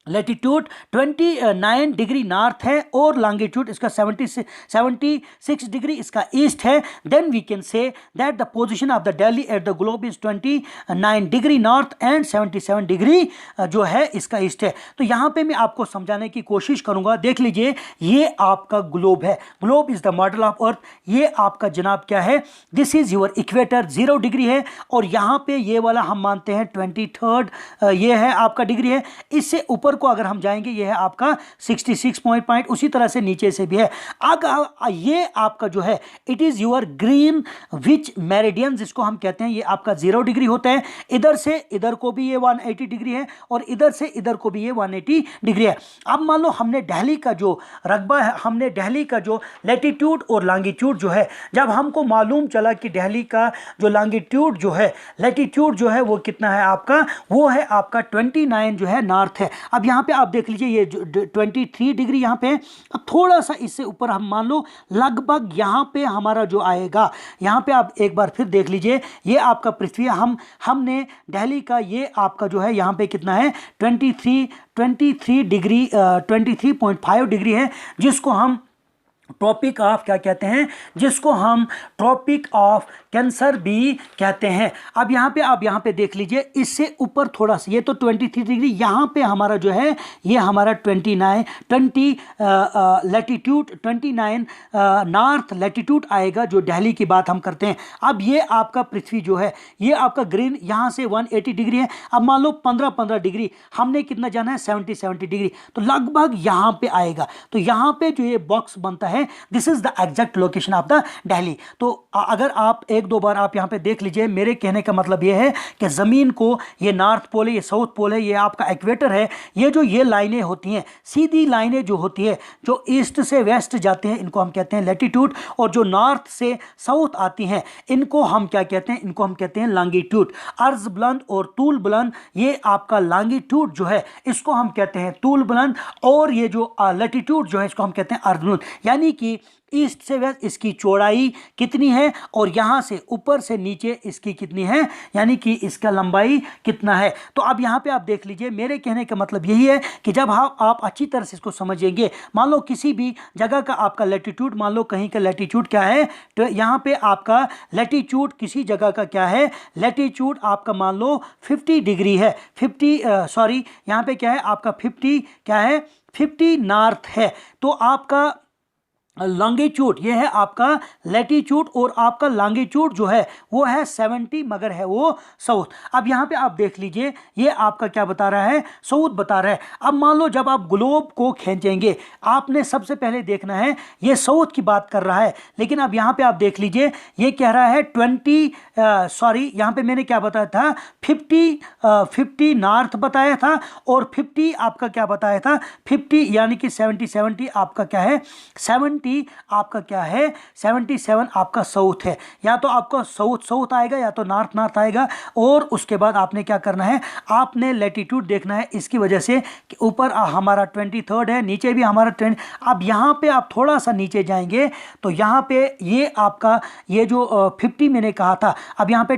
latitude 29 degree north है और लॉन्गिट्यूड इसका 76 डिग्री इसका ईस्ट है। Then we can say that the position of the Delhi at the globe is 29 degree north and 77 degree जो है इसका east है। तो यहाँ पे मैं आपको समझाने की कोशिश करूँगा। देख लीजिए, ये आपका ग्लोब है, globe is the model of earth. ये आपका जनाब क्या है, this is your equator 0 degree है, और यहाँ पे ये वाला हम मानते हैं 23rd ये है आपका डिग्री है। इससे ऊपर को अगर हम जाएंगे ये है आपका 66 पॉइंट, उसी तरह से नीचे से भी है। अगर ये आपका जो है it is your green which meridian, जिसको हम कहते हैं, ये आपका 0 डिग्री होता है। इधर से इधर को भी ये 180 डिग्री है और इधर से इधर को भी ये 180 डिग्री है। अब मान लो हमने दिल्ली का जो रकबा है, हमने दिल्ली का जो लैटिट्यूड और लॉन्गिट्यूड जो है, जब हमको मालूम चला कि दिल्ली का जो लॉन्गिट्यूड जो है, लैटिट्यूड जो है वो कितना है आपका, वो है आपका 29 जो है नॉर्थ है। अब यहाँ पे आप देख लीजिए, ये 23 डिग्री यहाँ पे। अब थोड़ा सा इससे ऊपर हम मान लो लगभग यहाँ पे हमारा जो आएगा, यहाँ पे आप एक बार फिर देख लीजिए, ये आपका पृथ्वी, हमने दिल्ली का ये आपका जो है यहाँ पे कितना है 23 डिग्री 23.5 डिग्री है, जिसको हम ट्रॉपिक ऑफ क्या कहते हैं, जिसको हम ट्रॉपिक ऑफ कैंसर भी कहते हैं। अब यहाँ पे आप यहाँ पे देख लीजिए, इससे ऊपर थोड़ा सा, ये तो 23 डिग्री, यहाँ पे हमारा जो है ये हमारा 20 लैटिट्यूड 29 नॉर्थ लैटिट्यूड आएगा, जो दिल्ली की बात हम करते हैं। अब ये आपका पृथ्वी जो है, ये आपका ग्रीन यहाँ से 180 डिग्री है। अब मान लो 15 डिग्री, हमने कितना जाना है 70 डिग्री, तो लगभग यहाँ पे आएगा। तो यहाँ पे जो ये बॉक्स बनता है, this is the exact location of the Delhi. तो अगर आप एक दो बार आप यहाँ पे देख लीजिए, मेरे कहने का मतलब ये है कि ज़मीन को, ये नॉर्थ पोल है, ये साउथ पोल है, ये आपका इक्वेटर है, ये जो ये लाइनें होती हैं, सीधी लाइनें जो होती है, जो ईस्ट से वेस्ट जाते हैं, इनको हम कहते हैं लैटिट्यूड, और जो नॉर्थ से साउथ आती हैं इनको हम क्या कहते हैं, इनको हम कहते हैं लॉन्गिट्यूड। अर्ज बुलंद और तूल बुलंद, ये आपका लॉन्गिट्यूड जो है इसको हम कहते हैं तूल बुलंद, और ये जो लैटिट्यूड जो है इसको हम कहते हैं अर्ज बुलंद। यानी कि ईस्ट से वेस्ट इसकी चौड़ाई कितनी है और यहाँ से ऊपर से नीचे इसकी कितनी है, यानी कि इसका लंबाई कितना है। तो अब यहाँ पे आप देख लीजिए, मेरे कहने का मतलब यही है कि जब आप अच्छी तरह से इसको समझेंगे, मान लो किसी भी जगह का आपका लैटिट्यूड, मान लो कहीं का लैटिट्यूड क्या है, तो यहाँ पे आपका लैटिट्यूड किसी जगह का क्या है, लैटिट्यूड आपका मान लो 50 डिग्री है, यहाँ पे क्या है आपका 50 क्या है 50 नॉर्थ है। तो आपका लॉन्गिट्यूड ये है आपका लैटिट्यूड, और आपका लॉन्गिट्यूड जो है वो है 70, मगर है वो साउथ। अब यहाँ पे आप देख लीजिए, ये आपका क्या बता रहा है, साउथ बता रहा है। अब मान लो जब आप ग्लोब को खींचेंगे, आपने सबसे पहले देखना है, ये साउथ की बात कर रहा है, लेकिन अब यहाँ पे आप देख लीजिए, ये कह रहा है यहाँ पे मैंने क्या बताया था, 50 नॉर्थ बताया था, और 50 आपका क्या बताया था, 50 यानी कि 70 आपका क्या है 70 70 आपका क्या है, 77 आपका साउथ है। या तो आपका साउथ आएगा या तो नॉर्थ आएगा। और उसके बाद आपने क्या करना है, आपने लैटिट्यूड देखना है, इसकी वजह से कि ऊपर हमारा 23 है, नीचे भी हमारा 20। अब यहाँ पे आप थोड़ा सा नीचे जाएंगे तो यहाँ पे ये आपका ये जो 50 मैंने कहा था, अब यहाँ पे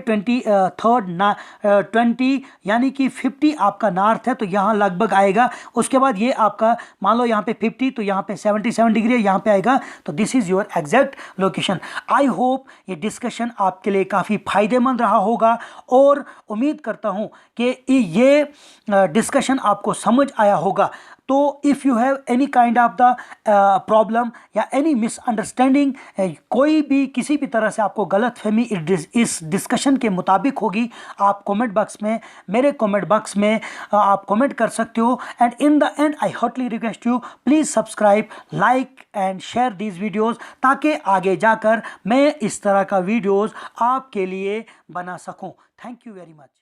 20 यानी कि 50 आपका नॉर्थ है, तो यहाँ लगभग आएगा। उसके बाद ये आपका मान लो यहाँ पे 50, तो यहाँ पे 77 डिग्री है, यहाँ पे आएगा। तो this is your exact location. I hope ये डिस्कशन आपके लिए काफ़ी फायदेमंद रहा होगा और उम्मीद करता हूँ कि ये डिस्कशन आपको समझ आया होगा। तो if you have any kind of the problem या एनी मिसअंडरस्टैंडिंग, कोई भी किसी भी तरह से आपको गलतफहमी इस डिस्कशन के मुताबिक होगी, आप कमेंट बॉक्स में, मेरे कमेंट बॉक्स में आप कमेंट कर सकते हो। And in the end I Hartley request you, please subscribe, like and share these videos, ताकि आगे जाकर मैं इस तरह का वीडियोज़ आपके लिए बना सकूँ। Thank you very much.